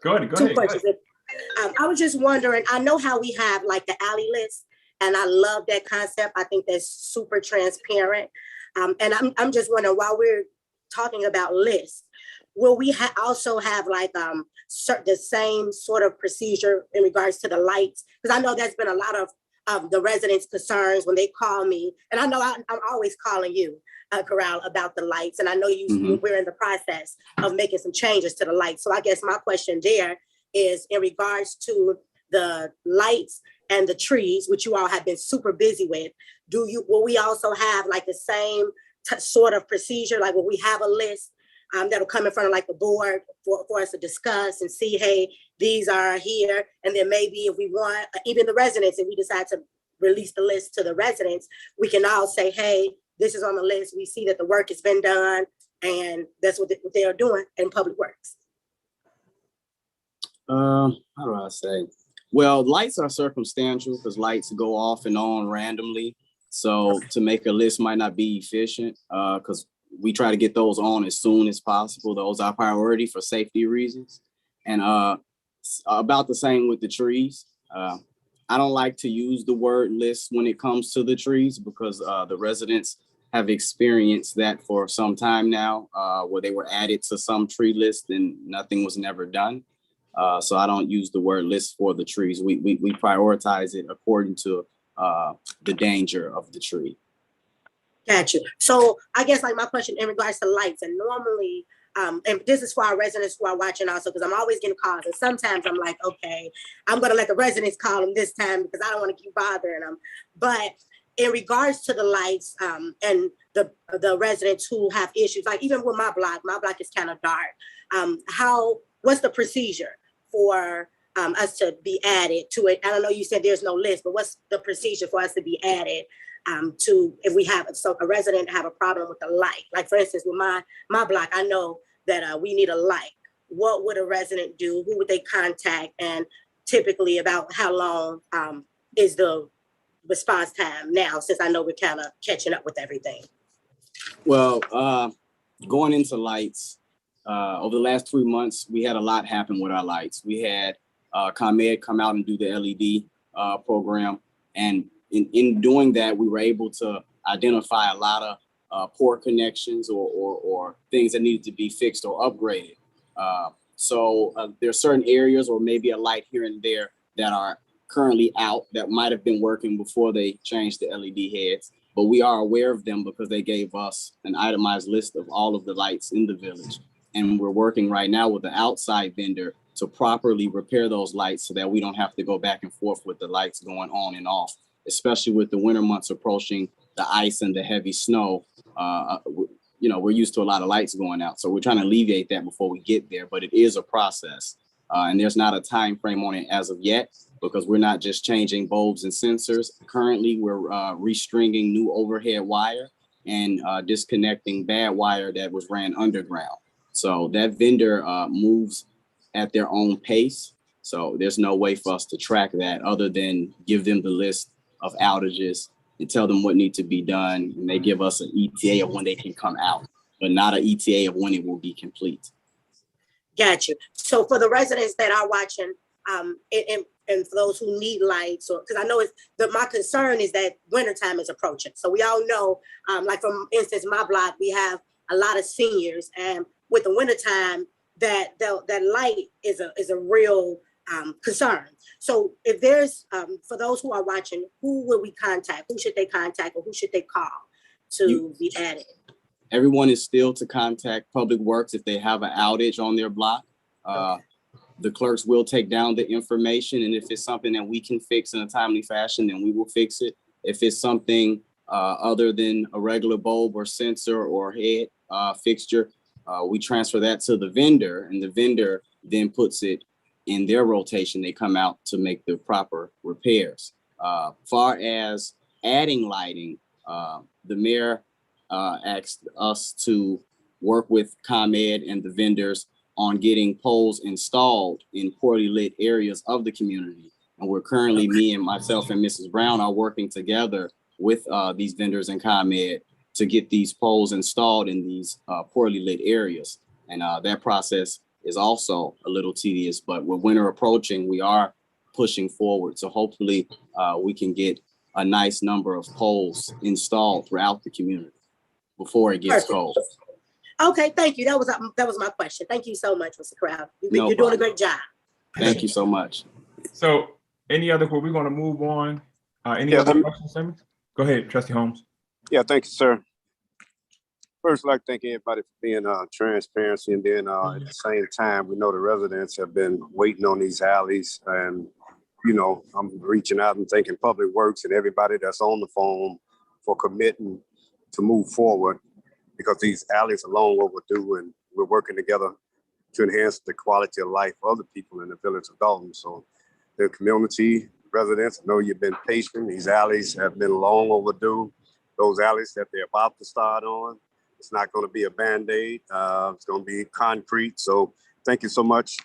Go ahead. Questions. I was just wondering, I know how we have like the alley list, and I love that concept. I think that's super transparent. And I'm just wondering, while we're talking about lists, will we also have like the same sort of procedure in regards to the lights? Because I know there's been a lot of the residents' concerns when they call me, and I know I'm always calling you, Corral, about the lights, and I know we're in the process of making some changes to the lights. So I guess my question there is in regards to the lights and the trees, which you all have been super busy with. Will we also have like the same sort of procedure? Like, will we have a list that'll come in front of like the board for us to discuss and see, hey, these are here. And then maybe if we want, even the residents, if we decide to release the list to the residents, we can all say, hey, this is on the list. We see that the work has been done, and that's what they are doing in Public Works. How do I say? Well, lights are circumstantial because lights go off and on randomly. So to make a list might not be efficient because we try to get those on as soon as possible. Those are priority for safety reasons. And about the same with the trees. I don't like to use the word list when it comes to the trees because the residents have experienced that for some time now, where they were added to some tree list and nothing was never done. So I don't use the word list for the trees. We prioritize it according to the danger of the tree. Gotcha. So I guess like my question in regards to lights, and normally, and this is for our residents who are watching also, because I'm always getting calls, and sometimes I'm like, okay, I'm gonna let the residents call them this time because I don't want to keep bothering them. But in regards to the lights and the residents who have issues, like even with my block is kind of dark. What's the procedure for us to be added to it? I don't know, you said there's no list, but what's the procedure for us to be added to if we have a resident have a problem with the light? Like for instance, with my block, I know that we need a light. What would a resident do? Who would they contact? And typically about how long is the response time now, since I know we're kind of catching up with everything? Well, going into lights, over the last 3 months, we had a lot happen with our lights. We had ComEd come out and do the LED program. And in doing that, we were able to identify a lot poor connections or things that needed to be fixed or upgraded. So there's certain areas or maybe a light here and there that are currently out that might have been working before they changed the LED heads, but we are aware of them because they gave us an itemized list of all of the lights in the village. And we're working right now with the outside vendor to properly repair those lights so that we don't have to go back and forth with the lights going on and off, especially with the winter months approaching, the ice and the heavy snow. You know, we're used to a lot of lights going out. So we're trying to alleviate that before we get there, but it is a process. And there's not a time frame on it as of yet, because we're not just changing bulbs and sensors. Currently, we're restringing new overhead wire and disconnecting bad wire that was ran underground. So that vendor moves at their own pace. So there's no way for us to track that other than give them the list of outages and tell them what needs to be done. And they give us an ETA of when they can come out, but not an ETA of when it will be complete. Got you. So for the residents that are watching, and for those who need lights, or because I know my concern is that wintertime is approaching. So we all know, like for instance, my block, we have a lot of seniors, and with the wintertime, that light is a real concern. So if there's for those who are watching, who will we contact? Who should they contact, or who should they call to be added? Everyone is still to contact Public Works if they have an outage on their block. The clerks will take down the information, and if it's something that we can fix in a timely fashion, then we will fix it. If it's something other than a regular bulb or sensor or head fixture, we transfer that to the vendor, and the vendor then puts it in their rotation. They come out to make the proper repairs. Far as adding lighting, the mayor asked us to work with ComEd and the vendors on getting poles installed in poorly lit areas of the community. And we're currently, me and myself and Mrs. Brown are working together with these vendors and ComEd to get these poles installed in these poorly lit areas. And that process is also a little tedious, but with winter approaching, we are pushing forward. So hopefully we can get a nice number of poles installed throughout the community before it gets cold. Okay, thank you. That was my question. Thank you so much, Mr. Crowd. You're doing a great job. Thank you so much. So any other, we're going to move on. Any other questions, Simmons? Go ahead, Trustee Holmes. Yeah, thank you, sir. First, I'd like to thank everybody for being transparency, and then at the same time, we know the residents have been waiting on these alleys, and you know, I'm reaching out and thanking Public Works and everybody that's on the phone for committing to move forward, because these alleys are long overdue, and we're working together to enhance the quality of life of the people in the village of Dolton. So the community residents, I know you've been patient. These alleys have been long overdue. Those alleys that they're about to start on, it's not going to be a Band-Aid. It's going to be concrete. So thank you so much,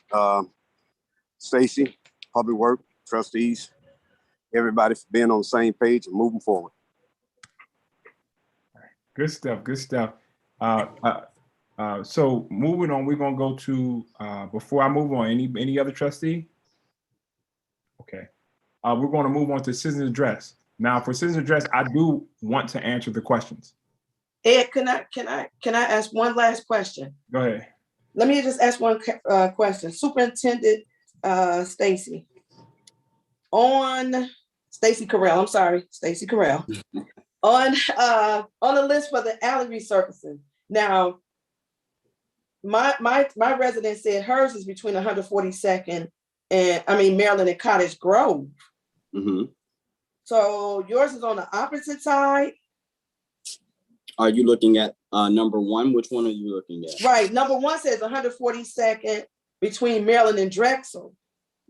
Stacy, Public Works, trustees, everybody for being on the same page and moving forward. Good stuff. Good stuff. So moving on, we're gonna go to before I move on, any other trustee? Okay. We're going to move on to citizen address. Now, for citizen address, I do want to answer the questions. Ed, can I ask one last question? Go ahead. Let me just ask one question. Superintendent Stacy. On Stacy Carell, I'm sorry, Stacy Carell. On the list for the alley resurfacing. Now, my resident said hers is between 142nd and Maryland and Cottage Grove. Mm-hmm. So yours is on the opposite side. Are you looking at number one? Which one are you looking at? Right, number one says 142nd between Maryland and Drexel.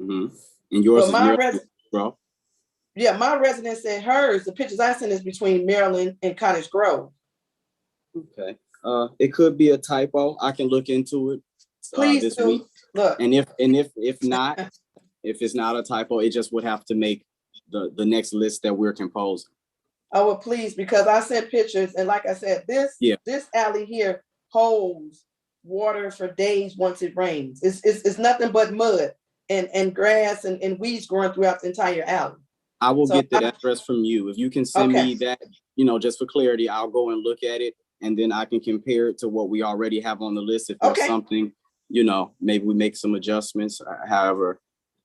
Mm-hmm. And yours is Maryland, Grove? Yeah, my resident said hers, the pictures I sent is between Maryland and Cottage Grove. Okay. It could be a typo. I can look into it this week. Look. And if not, if it's not a typo, it just would have to make the next list that we're composing. Oh, well, please, because I sent pictures, and like I said, this alley here holds water for days once it rains. It's nothing but mud and grass and weeds growing throughout the entire alley. I will get that address from you. If you can send me that, just for clarity, I'll go and look at it. and then I can compare it to what we already have on the list. If there's Okay. something, you know, maybe we make some adjustments, however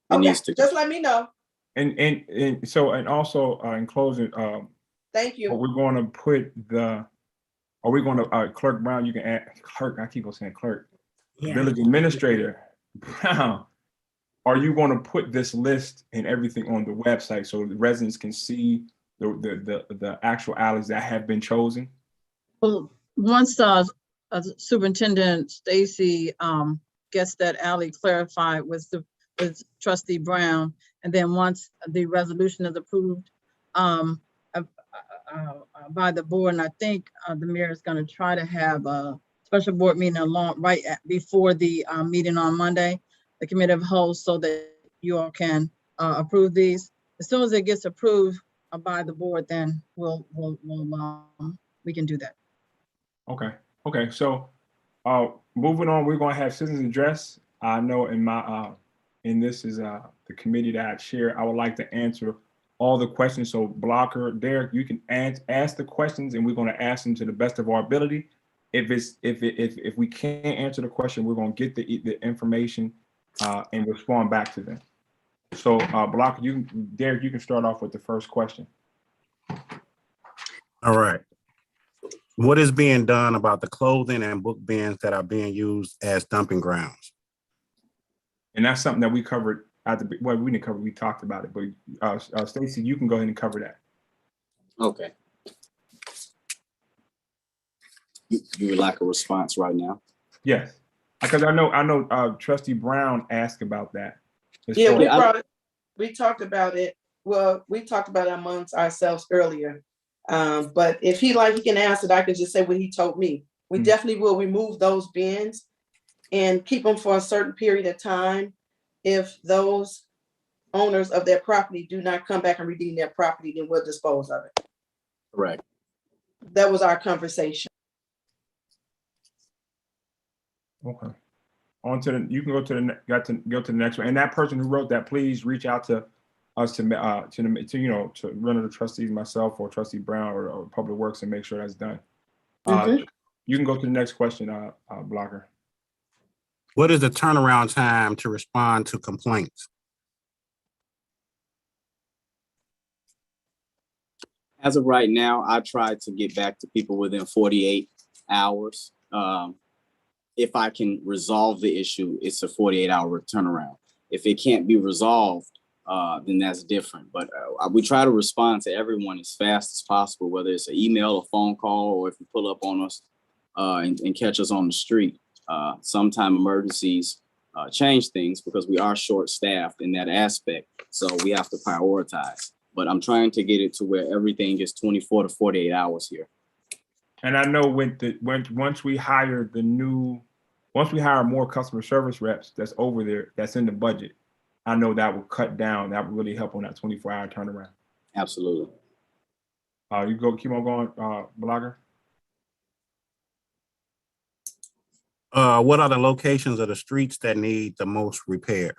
it Okay, needs to. just let me know. And so, and also, in closing, Thank you. are we going to put are we going to, Clerk Brown, you can add, clerk, I keep on saying clerk, Yeah. Village Administrator Brown, are you going to put this list and everything on the website so the residents can see the actual alleys that have been chosen? Well, once Superintendent Stacy gets that alley clarified with Trustee Brown, and then once the resolution is approved by the board, and I think the mayor is going to try to have a special board meeting before the meeting on Monday, the committee of whole, so that you all can approve these. As soon as it gets approved by the board, then we can do that. Okay. So, moving on, we're going to have citizens address. I know this is the committee that I chair. I would like to answer all the questions. So, Blocker, Derek, you can ask the questions, and we're going to ask them to the best of our ability. If we can't answer the question, we're going to get the information and respond back to them. So, Blocker, Derek, you can start off with the first question. All right. What is being done about the clothing and book bins that are being used as dumping grounds? And that's something that we covered we didn't cover, we talked about it, but Stacy, you can go ahead and cover that. Okay. You would like a response right now? Yes, because I know Trustee Brown asked about that. Yeah, we talked about it. Well, we talked about it amongst ourselves earlier. But if he can answer it, I could just say what he told me. We definitely will remove those bins and keep them for a certain period of time. If those owners of their property do not come back and redeem their property, then we'll dispose of it. Correct. That was our conversation. Okay. You can go to the next one. And that person who wrote that, please reach out to us to run of the trustees, myself or Trustee Brown or Public Works, and make sure that's done. You can go to the next question, Blocker. What is the turnaround time to respond to complaints? As of right now, I try to get back to people within 48 hours. If I can resolve the issue, it's a 48-hour turnaround. If it can't be resolved, then that's different. But we try to respond to everyone as fast as possible, whether it's an email, a phone call, or if you pull up on us and catch us on the street. Sometimes emergencies change things because we are short-staffed in that aspect, so we have to prioritize. But I'm trying to get it to where everything is 24 to 48 hours here. And I know once we hire more customer service reps that's over there, that's in the budget, I know that will cut down. That will really help on that 24-hour turnaround. Absolutely. Keep on going, Blocker. What are the locations of the streets that need the most repair?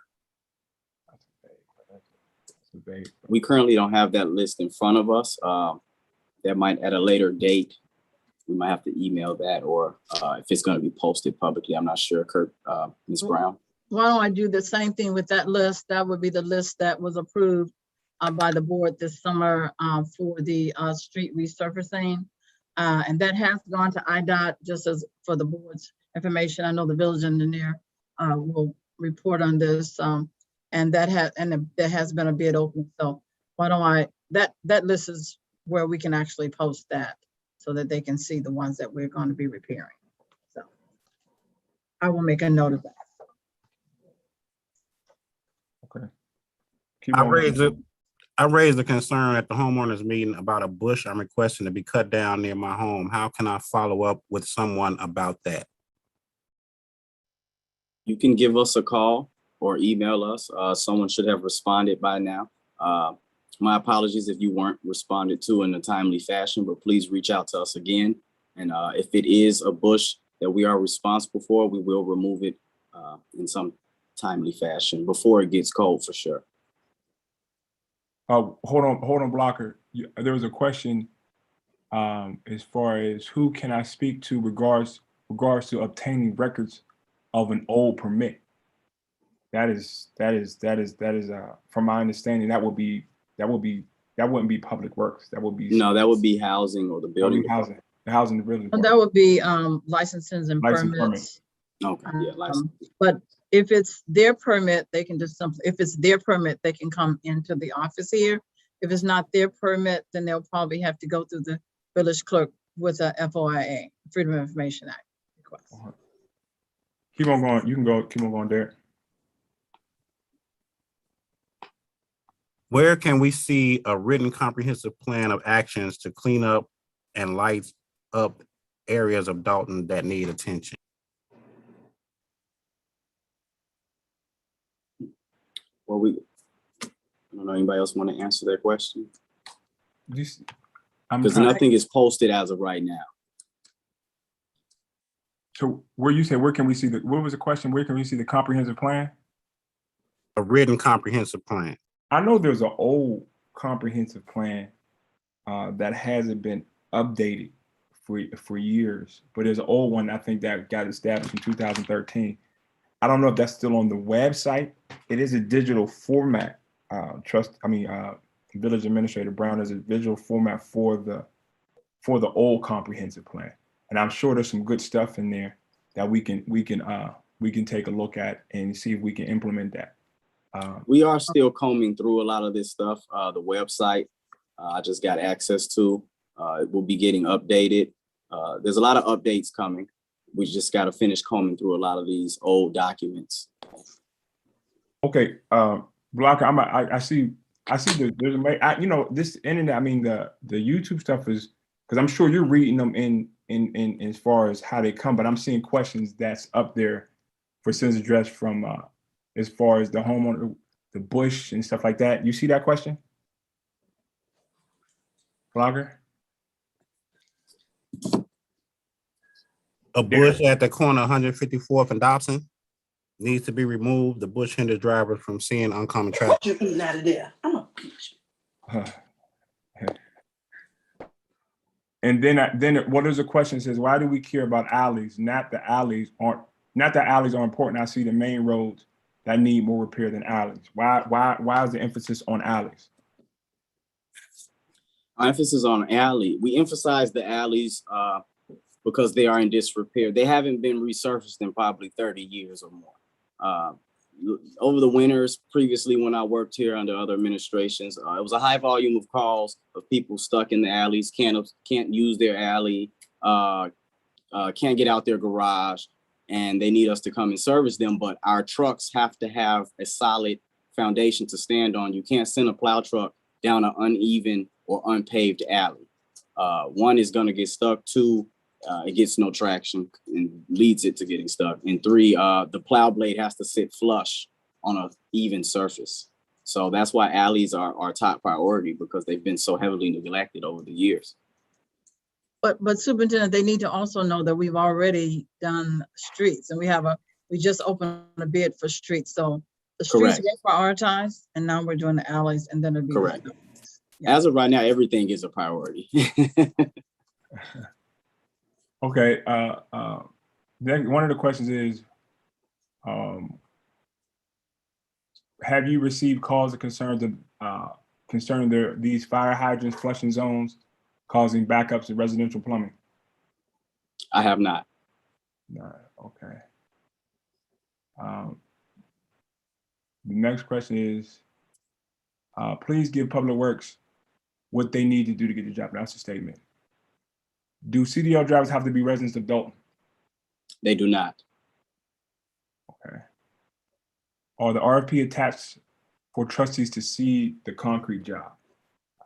We currently don't have that list in front of us. That might at a later date, we might have to email that, or if it's going to be posted publicly, I'm not sure. Ms. Brown. Why don't I do the same thing with that list? That would be the list that was approved by the board this summer for the street resurfacing. And that has gone to IDOT just as for the board's information. I know the village engineer will report on this. And there has been a bid open. So why don't that list is where we can actually post that so that they can see the ones that we're going to be repairing. So I will make a note of that. Okay. I raised a concern at the homeowners meeting about a bush I'm requesting to be cut down near my home. How can I follow up with someone about that? You can give us a call or email us. Someone should have responded by now. My apologies if you weren't responded to in a timely fashion, but please reach out to us again. And if it is a bush that we are responsible for, we will remove it in some timely fashion before it gets cold, for sure. Hold on, Blocker. There was a question as far as who can I speak to regards to obtaining records of an old permit. That is from my understanding, that wouldn't be public works. That would be No, that would be housing or the building. housing, the housing, the building. And that would be licenses and License permits. Okay, yeah, license. But if it's their permit, they can just if it's their permit, they can come into the office here. If it's not their permit, then they'll probably have to go through the village clerk with a FOIA, Freedom of Information Act request. Keep on going. You can go. Keep on going, Derek. Where can we see a written comprehensive plan of actions to clean up and light up areas of Dolton that need attention? Well, I don't know, anybody else want to answer that question? Because nothing is posted as of right now. So where you say, where can we see what was the question? Where can we see the comprehensive plan? A written comprehensive plan. I know there's an old comprehensive plan that hasn't been updated for years, but there's an old one I think that got established in 2013. I don't know if that's still on the website. It is a digital format. Village Administrator Brown is a visual format for the old comprehensive plan, and I'm sure there's some good stuff in there that we can take a look at and see if we can implement that. We are still combing through a lot of this stuff. The website I just got access to. It will be getting updated. There's a lot of updates coming. We just got to finish combing through a lot of these old documents. Okay, Blocker, I see there's this internet. I mean the YouTube stuff is, because I'm sure you're reading them in as far as how they come, but I'm seeing questions that's up there for citizen address from as far as the homeowner, the bush and stuff like that. You see that question, Blogger? A bush at the corner 154th and Dolton needs to be removed. The bush hinders drivers from seeing oncoming traffic. You're eating out of there. I'm gonna pitch. And then what is the question says, why do we care about alleys? Not that alleys are important. I see the main roads that need more repair than alleys. Why is the emphasis on alleys? Our emphasis on alley. We emphasize the alleys because they are in disrepair. They haven't been resurfaced in probably 30 years or more. Over the winters, previously when I worked here under other administrations, it was a high volume of calls of people stuck in the alleys, can't use their alley, can't get out their garage, and they need us to come and service them. But our trucks have to have a solid foundation to stand on. You can't send a plow truck down an uneven or unpaved alley. One is going to get stuck. Two, it gets no traction and leads it to getting stuck. And three, the plow blade has to sit flush on an even surface. So that's why alleys are our top priority, because they've been so heavily neglected over the years. But Superintendent, they need to also know that we've already done streets, and we just opened a bid for streets. So the streets were prioritized, and now we're doing the alleys, and then it'll be correct. Yeah. As of right now, everything is a priority. Okay. Then one of the questions is, have you received calls or concerns concerning these fire hydrants flushing zones causing backups in residential plumbing? I have not. No. Okay. The next question is, please give Public Works what they need to do to get the job. That's a statement. Do CDL drivers have to be residents of Dolton? They do not. Okay. Are the RFP attached for trustees to see the concrete job?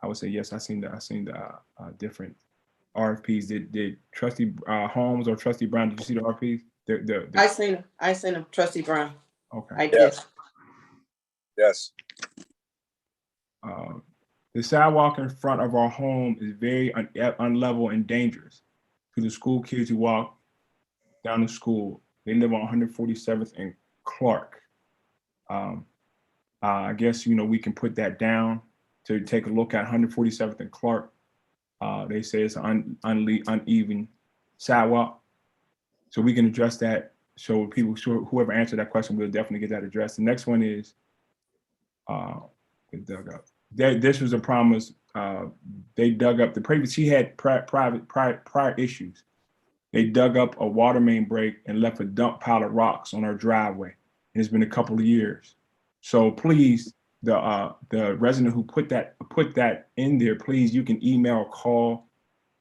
I would say yes. I seen the different RFPs. Did Trustee Holmes or Trustee Brown? Did you see the RFPs? I seen them. Trustee Brown. Okay. I did. Yes. The sidewalk in front of our home is very unlevel and dangerous to the school kids who walk down to school. They live on 147th and Clark. I guess, we can put that down to take a look at 147th and Clark. They say it's uneven sidewalk. So we can address that. So people, whoever answered that question, we'll definitely get that addressed. The next one is, it dug up. This was a promise. They dug up the previous, he had prior issues. They dug up a water main break and left a dump pile of rocks on our driveway. And it's been a couple of years. So please, the resident who put that in there, please, you can email or call.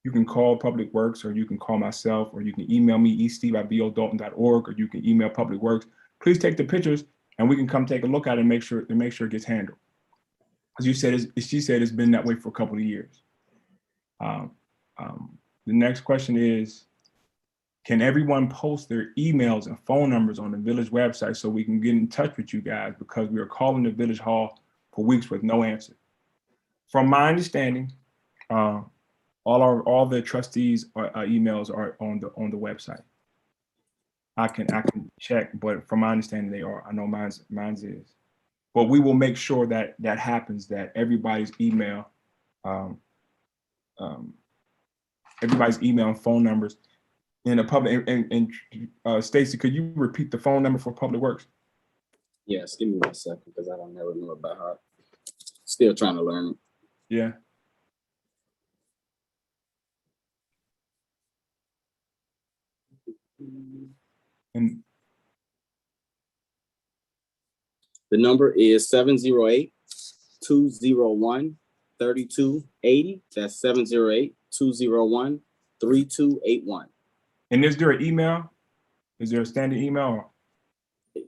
You can call Public Works, or you can call myself, or you can email me, esteve@bodolton.org, or you can email Public Works. Please take the pictures and we can come take a look at it and make sure it gets handled. As you said, she said it's been that way for a couple of years. The next question is, can everyone post their emails and phone numbers on the village website so we can get in touch with you guys, because we are calling the village hall for weeks with no answer? From my understanding, all the trustees' emails are on the website. I can check, but from my understanding, they are. I know mine's is. But we will make sure that happens, that everybody's email, and phone numbers in the public. And Stacy, could you repeat the phone number for Public Works? Yes, give me 1 second, because I don't never know it by heart. Still trying to learn it. Yeah. And the number is 708-201-3280. That's 708-201-3281. And is there an email? Is there a standard email?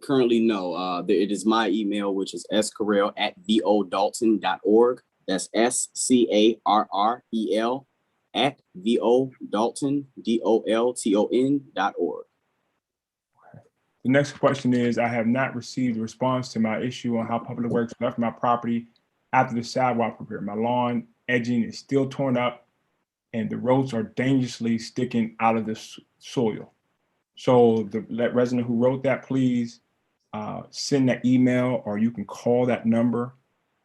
Currently, no. It is my email, which is scarrell@vodolton.org. That's SCARREL @vodolton.org. The next question is, I have not received a response to my issue on how Public Works left my property after the sidewalk repair. My lawn edging is still torn up and the roads are dangerously sticking out of the soil. So the resident who wrote that, please send that email, or you can call that number,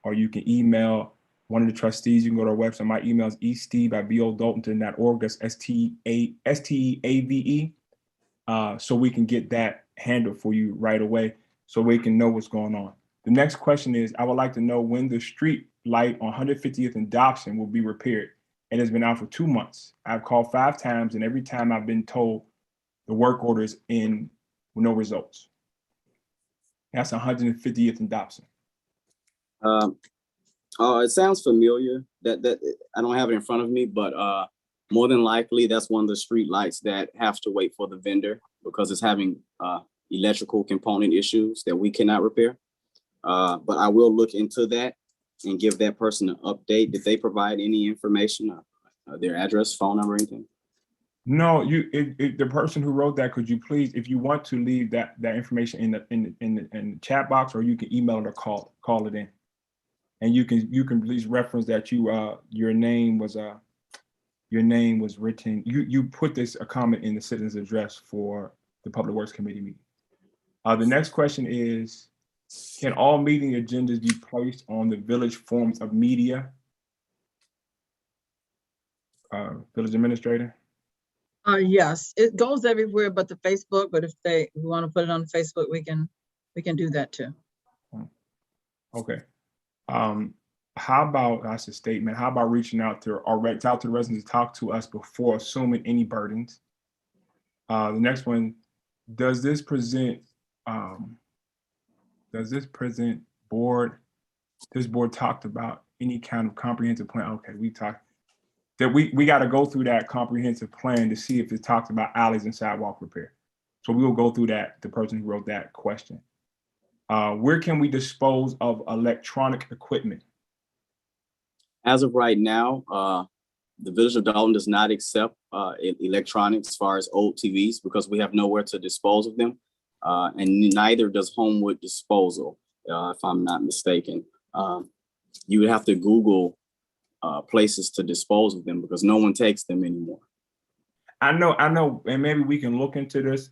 or you can email one of the trustees. You can go to our website. My email is esteve@bodolton.org. That's STEAVE. So we can get that handled for you right away, so we can know what's going on. The next question is, I would like to know when the street light on 150th and Dobson will be repaired. It has been out for 2 months. I've called 5 times, and every time I've been told the work order is in with no results. That's 150th and Dobson. It sounds familiar. That I don't have it in front of me, but more than likely that's one of the street lights that have to wait for the vendor because it's having electrical component issues that we cannot repair. But I will look into that and give that person an update. Did they provide any information, their address, phone number, anything? No, the person who wrote that, could you please, if you want to leave that information in the chat box, or you can email it or call it in, and you can please reference that your name was written. You put a comment in the citizen's address for the Public Works Committee meeting. The next question is, can all meeting agendas be placed on the village forms of media? Village administrator. Yes, it goes everywhere but the Facebook, but if we want to put it on Facebook, we can do that too. Okay. How about, that's a statement, how about reaching out to the residents to talk to us before assuming any burdens? The next one, does this present board talked about any kind of comprehensive plan? Okay, we talked that we got to go through that comprehensive plan to see if it talks about alleys and sidewalk repair. So we will go through that, the person who wrote that question. Where can we dispose of electronic equipment? As of right now, the Village of Dolton does not accept electronics as far as old TVs because we have nowhere to dispose of them. And neither does Homewood Disposal, if I'm not mistaken. You would have to Google places to dispose of them because no one takes them anymore. I know, and maybe we can look into this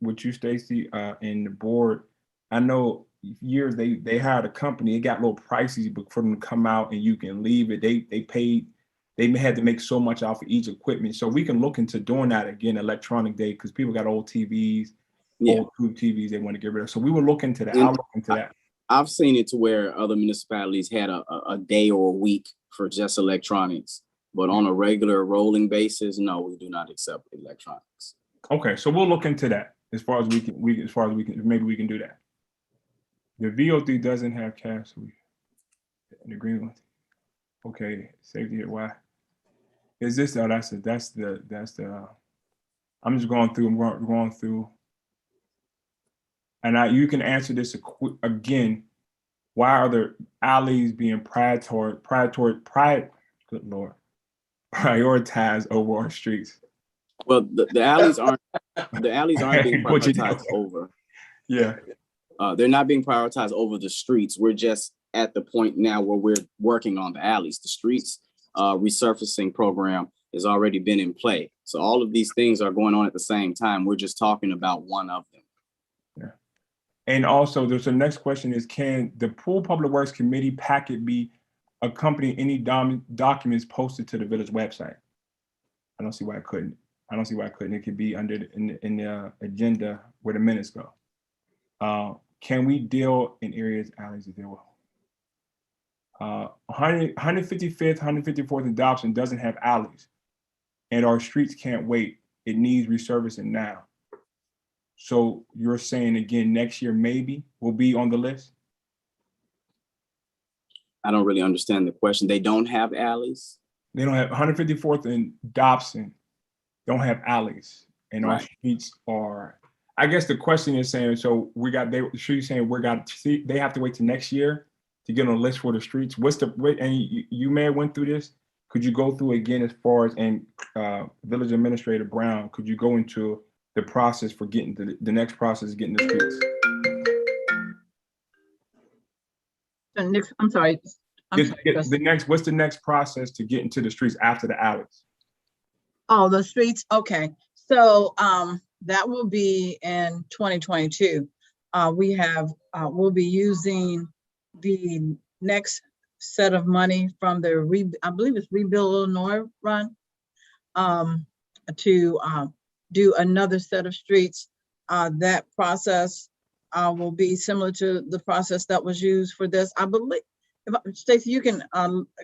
with you, Stacy, and the board. I know years they hired a company. It got a little pricey, but for them to come out and you can leave it, they they had to make so much off of each equipment. So we can look into doing that again, electronic day, because people got old TVs, old tube TVs they want to get rid of. So we will look into that. I'll look into that. I've seen it to where other municipalities had a day or a week for just electronics, but on a regular rolling basis, no, we do not accept electronics. Okay, so we'll look into that as far as we can, maybe we can do that. The VO3 doesn't have cash, so we in agreement. Okay, safety here, why? Is this, oh, that's the, I'm just going through, and you can answer this again. Why are the alleys being prioritized over our streets? Well, the alleys aren't being prioritized over. Yeah. They're not being prioritized over the streets. We're just at the point now where we're working on the alleys. The streets resurfacing program has already been in play. So all of these things are going on at the same time. We're just talking about one of them. Yeah. And also, there's the next question is, can the Pool Public Works Committee packet be accompanying any documents posted to the village website? I don't see why I couldn't. It could be under in the agenda where the minutes go. Can we deal in areas alleys to deal with? 155th, 154th and Dolton doesn't have alleys, and our streets can't wait. It needs resurfacing now. So you're saying again, next year maybe will be on the list? I don't really understand the question. They don't have alleys? They don't have 154th and Dobson don't have alleys, and our streets are. I guess the question is saying, so we got they saying they have to wait till next year to get on the list for the streets. And you may have went through this. Could you go through again as far as, and Village Administrator Brown, could you go into the process for getting to the next process, getting the streets? I'm sorry. What's the next process to get into the streets after the alleys? Oh, the streets. Okay. So that will be in 2022. We'll be using the next set of money from the I believe it's Rebuild Illinois run to do another set of streets. That process will be similar to the process that was used for this. I believe, Stacey, you can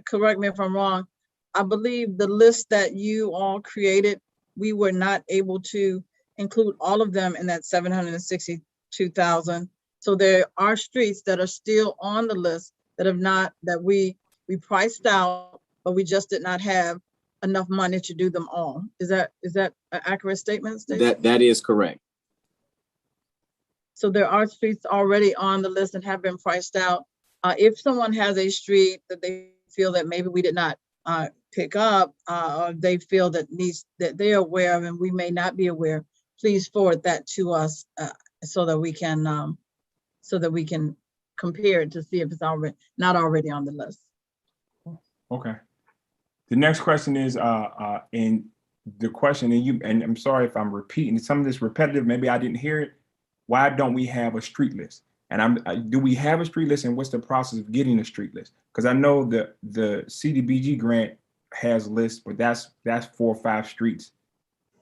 correct me if I'm wrong. I believe the list that you all created, we were not able to include all of them in that 762,000. So there are streets that are still on the list that we priced out, but we just did not have enough money to do them all. Is that an accurate statement, Stacey? That is correct. So there are streets already on the list and have been priced out. If someone has a street that they feel that maybe we did not pick up, or they feel that they're aware of and we may not be aware, please forward that to us so that we can compare it to see if it's not already on the list. Okay. The next question is, and I'm sorry if I'm repeating some of this repetitive, maybe I didn't hear it. Why don't we have a street list? And do we have a street list, and what's the process of getting a street list? Because I know the CDBG grant has lists, but that's 4 or 5 streets.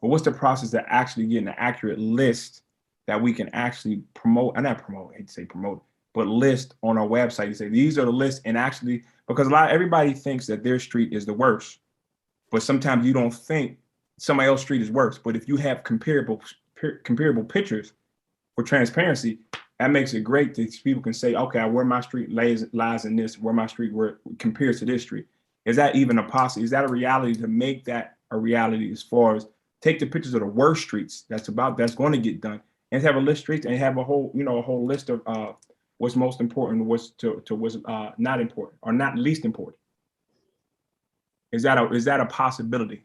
But what's the process of actually getting an accurate list that we can actually promote? And not promote, I hate to say promote, but list on our website. You say these are the lists, and actually, because everybody thinks that their street is the worst, but sometimes you don't think somebody else's street is worse. But if you have comparable pictures for transparency, that makes it great that people can say, okay, where my street lies in this, where my street compares to this street. Is that even a possibility? Is that a reality to make that a reality as far as take the pictures of the worst streets that's going to get done, and have a list of streets and have a whole list of what's most important, what's not important or not least important? Is that a possibility?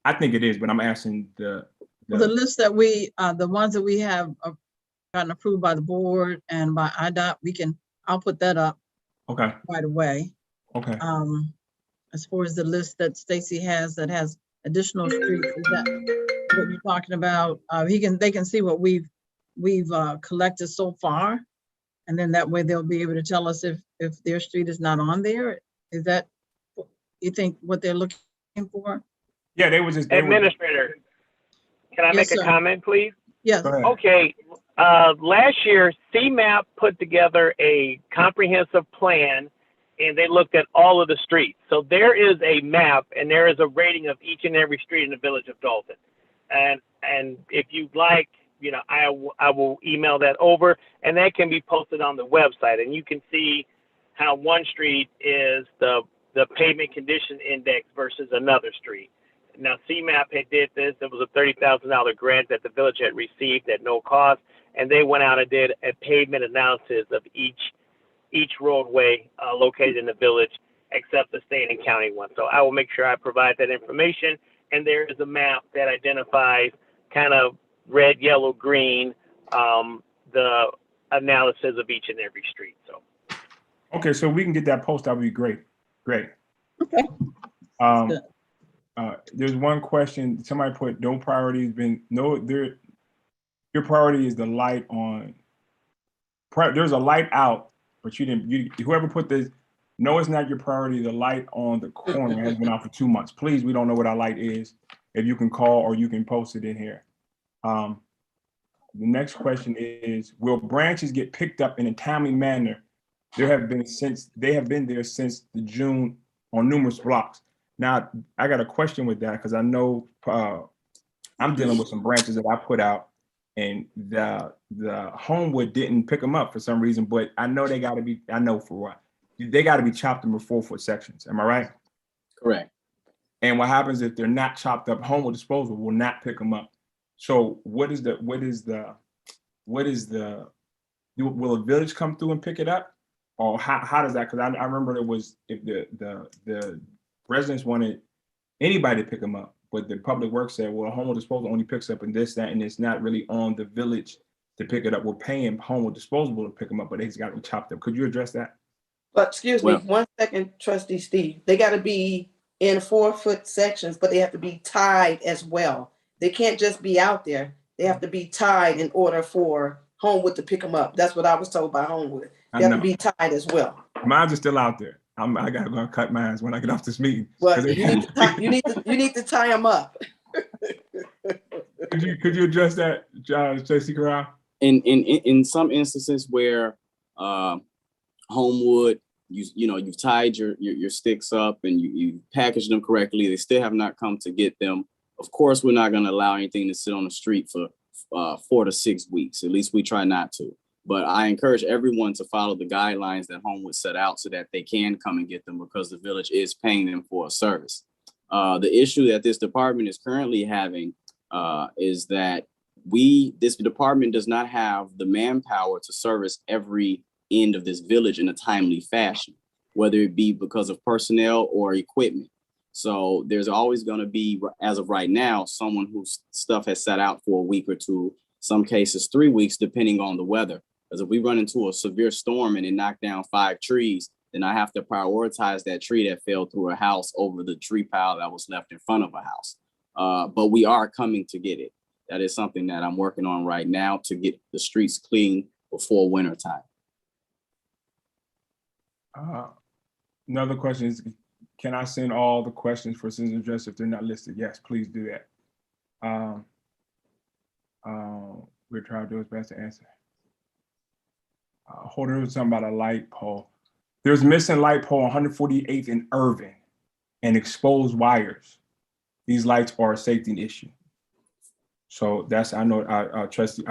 I think it is, but I'm asking the list that the ones that we have gotten approved by the board and by IDOT, I'll put that up. Okay. Right away. Okay. As far as the list that Stacey has that has additional streets, is that what you're talking about? They can see what we've collected so far, and then that way they'll be able to tell us if their street is not on there. Is that you think what they're looking For? Yeah, they were just. Administrator, can I Yes, make a sir. comment, please? Yes. Okay, last year, CMAP put together a comprehensive plan and they looked at all of the streets. So there is a map and there is a rating of each and every street in the village of Dolton. And if you'd like, you know, I will email that over and that can be posted on the website. And you can see how one street is the pavement condition index versus another street. Now, CMAP had did this. It was a $30,000 grant that the village had received at no cost, and they went out and did a pavement analysis of each roadway located in the village, except the state and county one. So I will make sure I provide that information, and there is a map that identifies kind of red, yellow, green, the analysis of each and every street. So. Okay, so we can get that post. That would be great. Great. Okay. There's one question. Somebody put no priority has been your priority is the light on. There's a light out, but whoever put this, no, it's not your priority. The light on the corner has been out for 2 months. Please, we don't know what our light is. If you can call or you can post it in here. The next question is, will branches get picked up in a timely manner? They have been there since the June on numerous blocks. Now, I got a question with that because I know I'm dealing with some branches that I put out and the Homewood didn't pick them up for some reason, but I know they got to be, I know for what, they got to be chopped into 4-foot sections. Am I right? Correct. And what happens if they're not chopped up, Homewood Disposal will not pick them up. So will a village come through and pick it up? Or how does that? Because I remember it was if the residents wanted anybody to pick them up, but the public works said, well, Homewood Disposal only picks up in this, that, and it's not really on the village to pick it up. We're paying Homewood Disposable to pick them up, but it's got to be chopped up. Could you address that? But excuse me, 1 second, Trustee Steve. They got to be in 4-foot sections, but they have to be tied as well. They can't just be out there. They have to be tied in order for Homewood to pick them up. That's what I was told by Homewood. They have to be tied as well. Mine's are still out there. I gotta go and cut mine when I get off this meeting. Well, you need to tie them up. Could you address that, J.C. Corral? In some instances where Homewood, you've tied your sticks up and you packaged them correctly, they still have not come to get them. Of course, we're not going to allow anything to sit on the street for 4 to 6 weeks. At least we try not to. But I encourage everyone to follow the guidelines that Homewood set out so that they can come and get them because the village is paying them for a service. The issue that this department is currently having is that this department does not have the manpower to service every end of this village in a timely fashion, whether it be because of personnel or equipment. So there's always going to be, as of right now, someone whose stuff has sat out for a week or two, some cases 3 weeks, depending on the weather. Because if we run into a severe storm and it knocked down 5 trees, then I have to prioritize that tree that fell through a house over the tree pile that was left in front of a house. But we are coming to get it. That is something that I'm working on right now to get the streets clean before winter time. Another question is, can I send all the questions for citizen address if they're not listed? Yes, please do that. We're trying to do his best to answer. There was something about a light pole. There's missing light pole on 148th in Irving and exposed wires. These lights are a safety issue. So that's, I know, Stacy,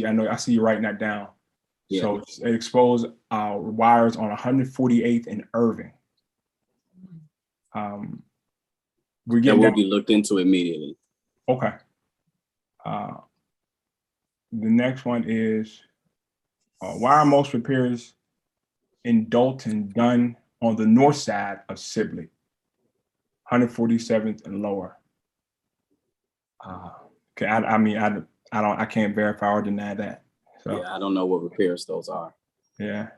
I know, I see you writing that down. Yeah. So exposed wires on 148th in Irving. That will be looked into immediately. Okay. The next one is, why are most repairs in Dolton done on the north side of Sibley, 147th and lower? Okay, I can't verify or deny that. So yeah, I don't know what repairs those are. Yeah.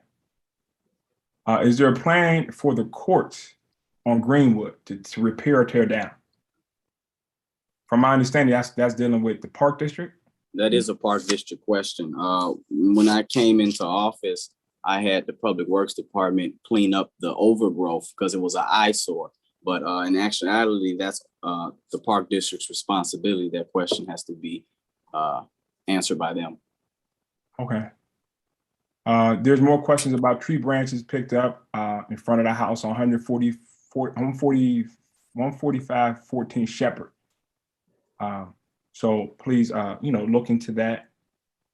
Is there a plan for the courts on Greenwood to repair or tear down? From my understanding, that's dealing with the Park District. That is a Park District question. When I came into office, I had the Public Works Department clean up the overgrowth because it was an eyesore. But in actuality, that's the park district's responsibility. That question has to be answered by them. Okay. There's more questions about tree branches picked up in front of the house on 145 14 Shepherd. So please, look into that.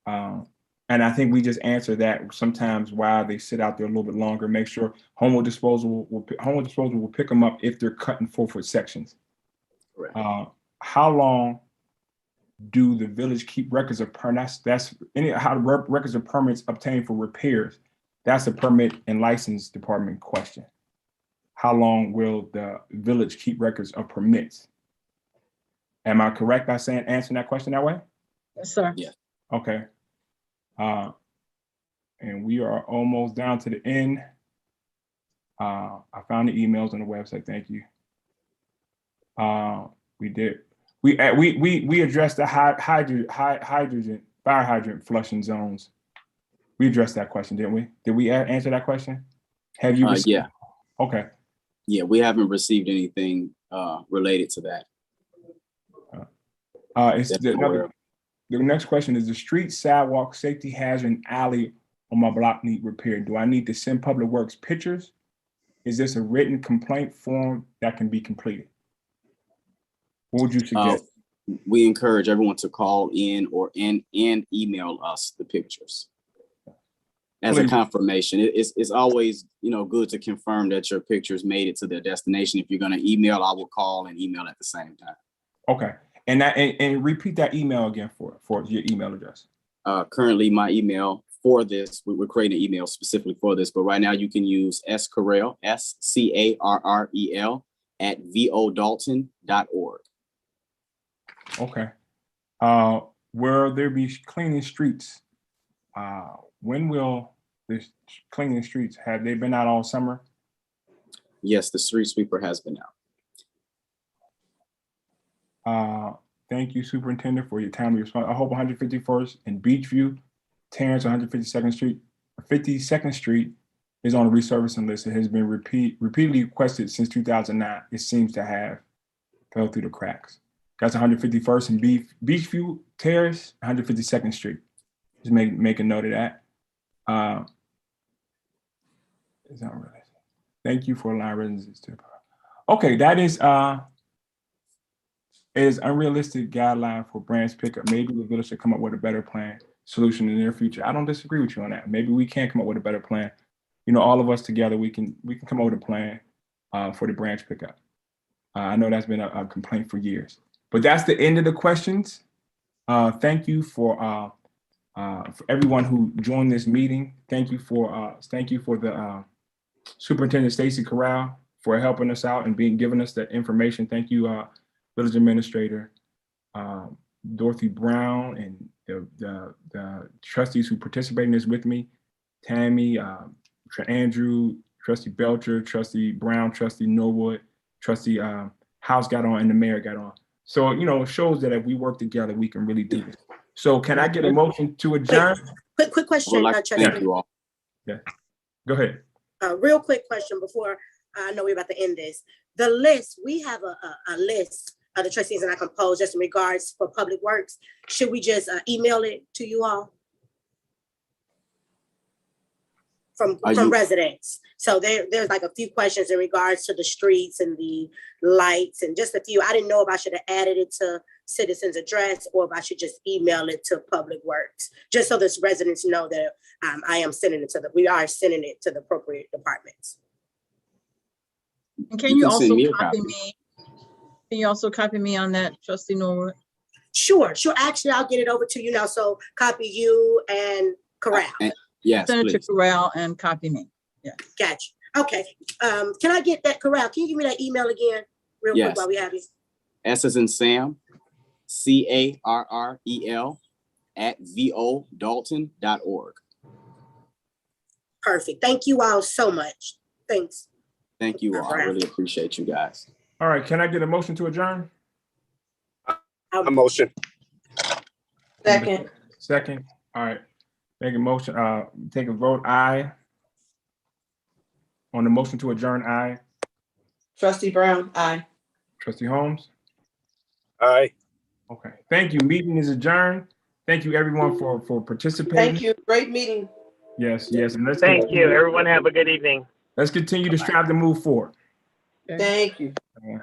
And I think we just answered that. Sometimes while they sit out there a little bit longer, make sure home disposal will pick them up if they're cut in 4-foot sections. Correct. How long do the village keep records of permits? Records of permits obtained for repairs? That's a permit and license department question. How long will the village keep records of permits? Am I correct by answering that question that way? Yes, sir. Yeah. Okay. And we are almost down to the end. I found the emails on the website. Thank you. We addressed the fire hydrant flushing zones. We addressed that question, didn't we? Did we answer that question? Have you? Yeah. Okay. Yeah, we haven't received anything related to that. The next question is: the street, sidewalk, safety hazard, and alley on my block need repair. Do I need to send Public Works pictures? Is this a written complaint form that can be completed? What would you suggest? We encourage everyone to call in and email us the pictures as a confirmation. It's always good to confirm that your pictures made it to their destination. If you're going to email, I will call and email at the same time. Okay. And repeat that email again for your email address. Currently, my email for this, we're creating an email specifically for this, but right now you can use scarrell, SCARREL @vodolton.org. Okay. Will there be cleaning streets? When will this cleaning streets? Have they been out all summer? Yes, the street sweeper has been out. Thank you, Superintendent, for your timely response. I hope 151st and Beachview, Terrence 152nd Street, 52nd Street is on the resurfacing list. It has been repeatedly requested since 2009. It seems to have fell through the cracks. That's 151st and Beachview Terrace, 152nd Street. Just make a note of that. It's not really. Thank you for allowing residents to. Okay, that is unrealistic guideline for branch pickup. Maybe the village should come up with a better plan solution in the near future. I don't disagree with you on that. Maybe we can come up with a better plan. All of us together, we can come up with a plan for the branch pickup. I know that's been a complaint for years. But that's the end of the questions. Thank you for everyone who joined this meeting. Thank you for the Superintendent Stacy Corral for helping us out and giving us that information. Thank you, Village Administrator Dorothy Brown, and the trustees who participated in this with me: Tammy, Andrew, Trustee Belcher, Trustee Brown, Trustee Norwood, Trustee House got on, and the mayor got on. So, it shows that if we work together, we can really do this. So can I get a motion to adjourn? Quick question. Thank you all. Yeah. Go ahead. Real quick question before I know we're about to end this. The list, we have a list of the trustees and I composed just in regards for Public Works. Should we just email it to you all? From residents. So there's like a few questions in regards to the streets and the lights and just a few. I didn't know if I should have added it to citizens address or if I should just email it to Public Works, just so the residents know that we are sending it to the appropriate departments. And can you also copy me? Can you also copy me on that, Trustee Norwood? Sure. Actually, I'll get it over to you now. So copy you and Corral. Yes, Senator please. Corral and copy me. Yeah. Gotcha. Okay. Can I get that, Corral? Can you give me that email again real quick while we have you? S as in Sam, CARREL @vodolton.org. Perfect. Thank you all so much. Thanks. Thank you all. I really appreciate you guys. All right. Can I get a motion to adjourn? A motion. Second. Second. All right. Make a motion. Take a vote. Aye. On the motion to adjourn, aye. Trustee Brown, aye. Trustee Holmes? Aye. Okay, thank you. Meeting is adjourned. Thank you everyone for participating. Thank you. Great meeting. Yes, and let's Thank continue, you. Everyone have a good evening. let's continue to strive to move forward. Thank you. Yeah.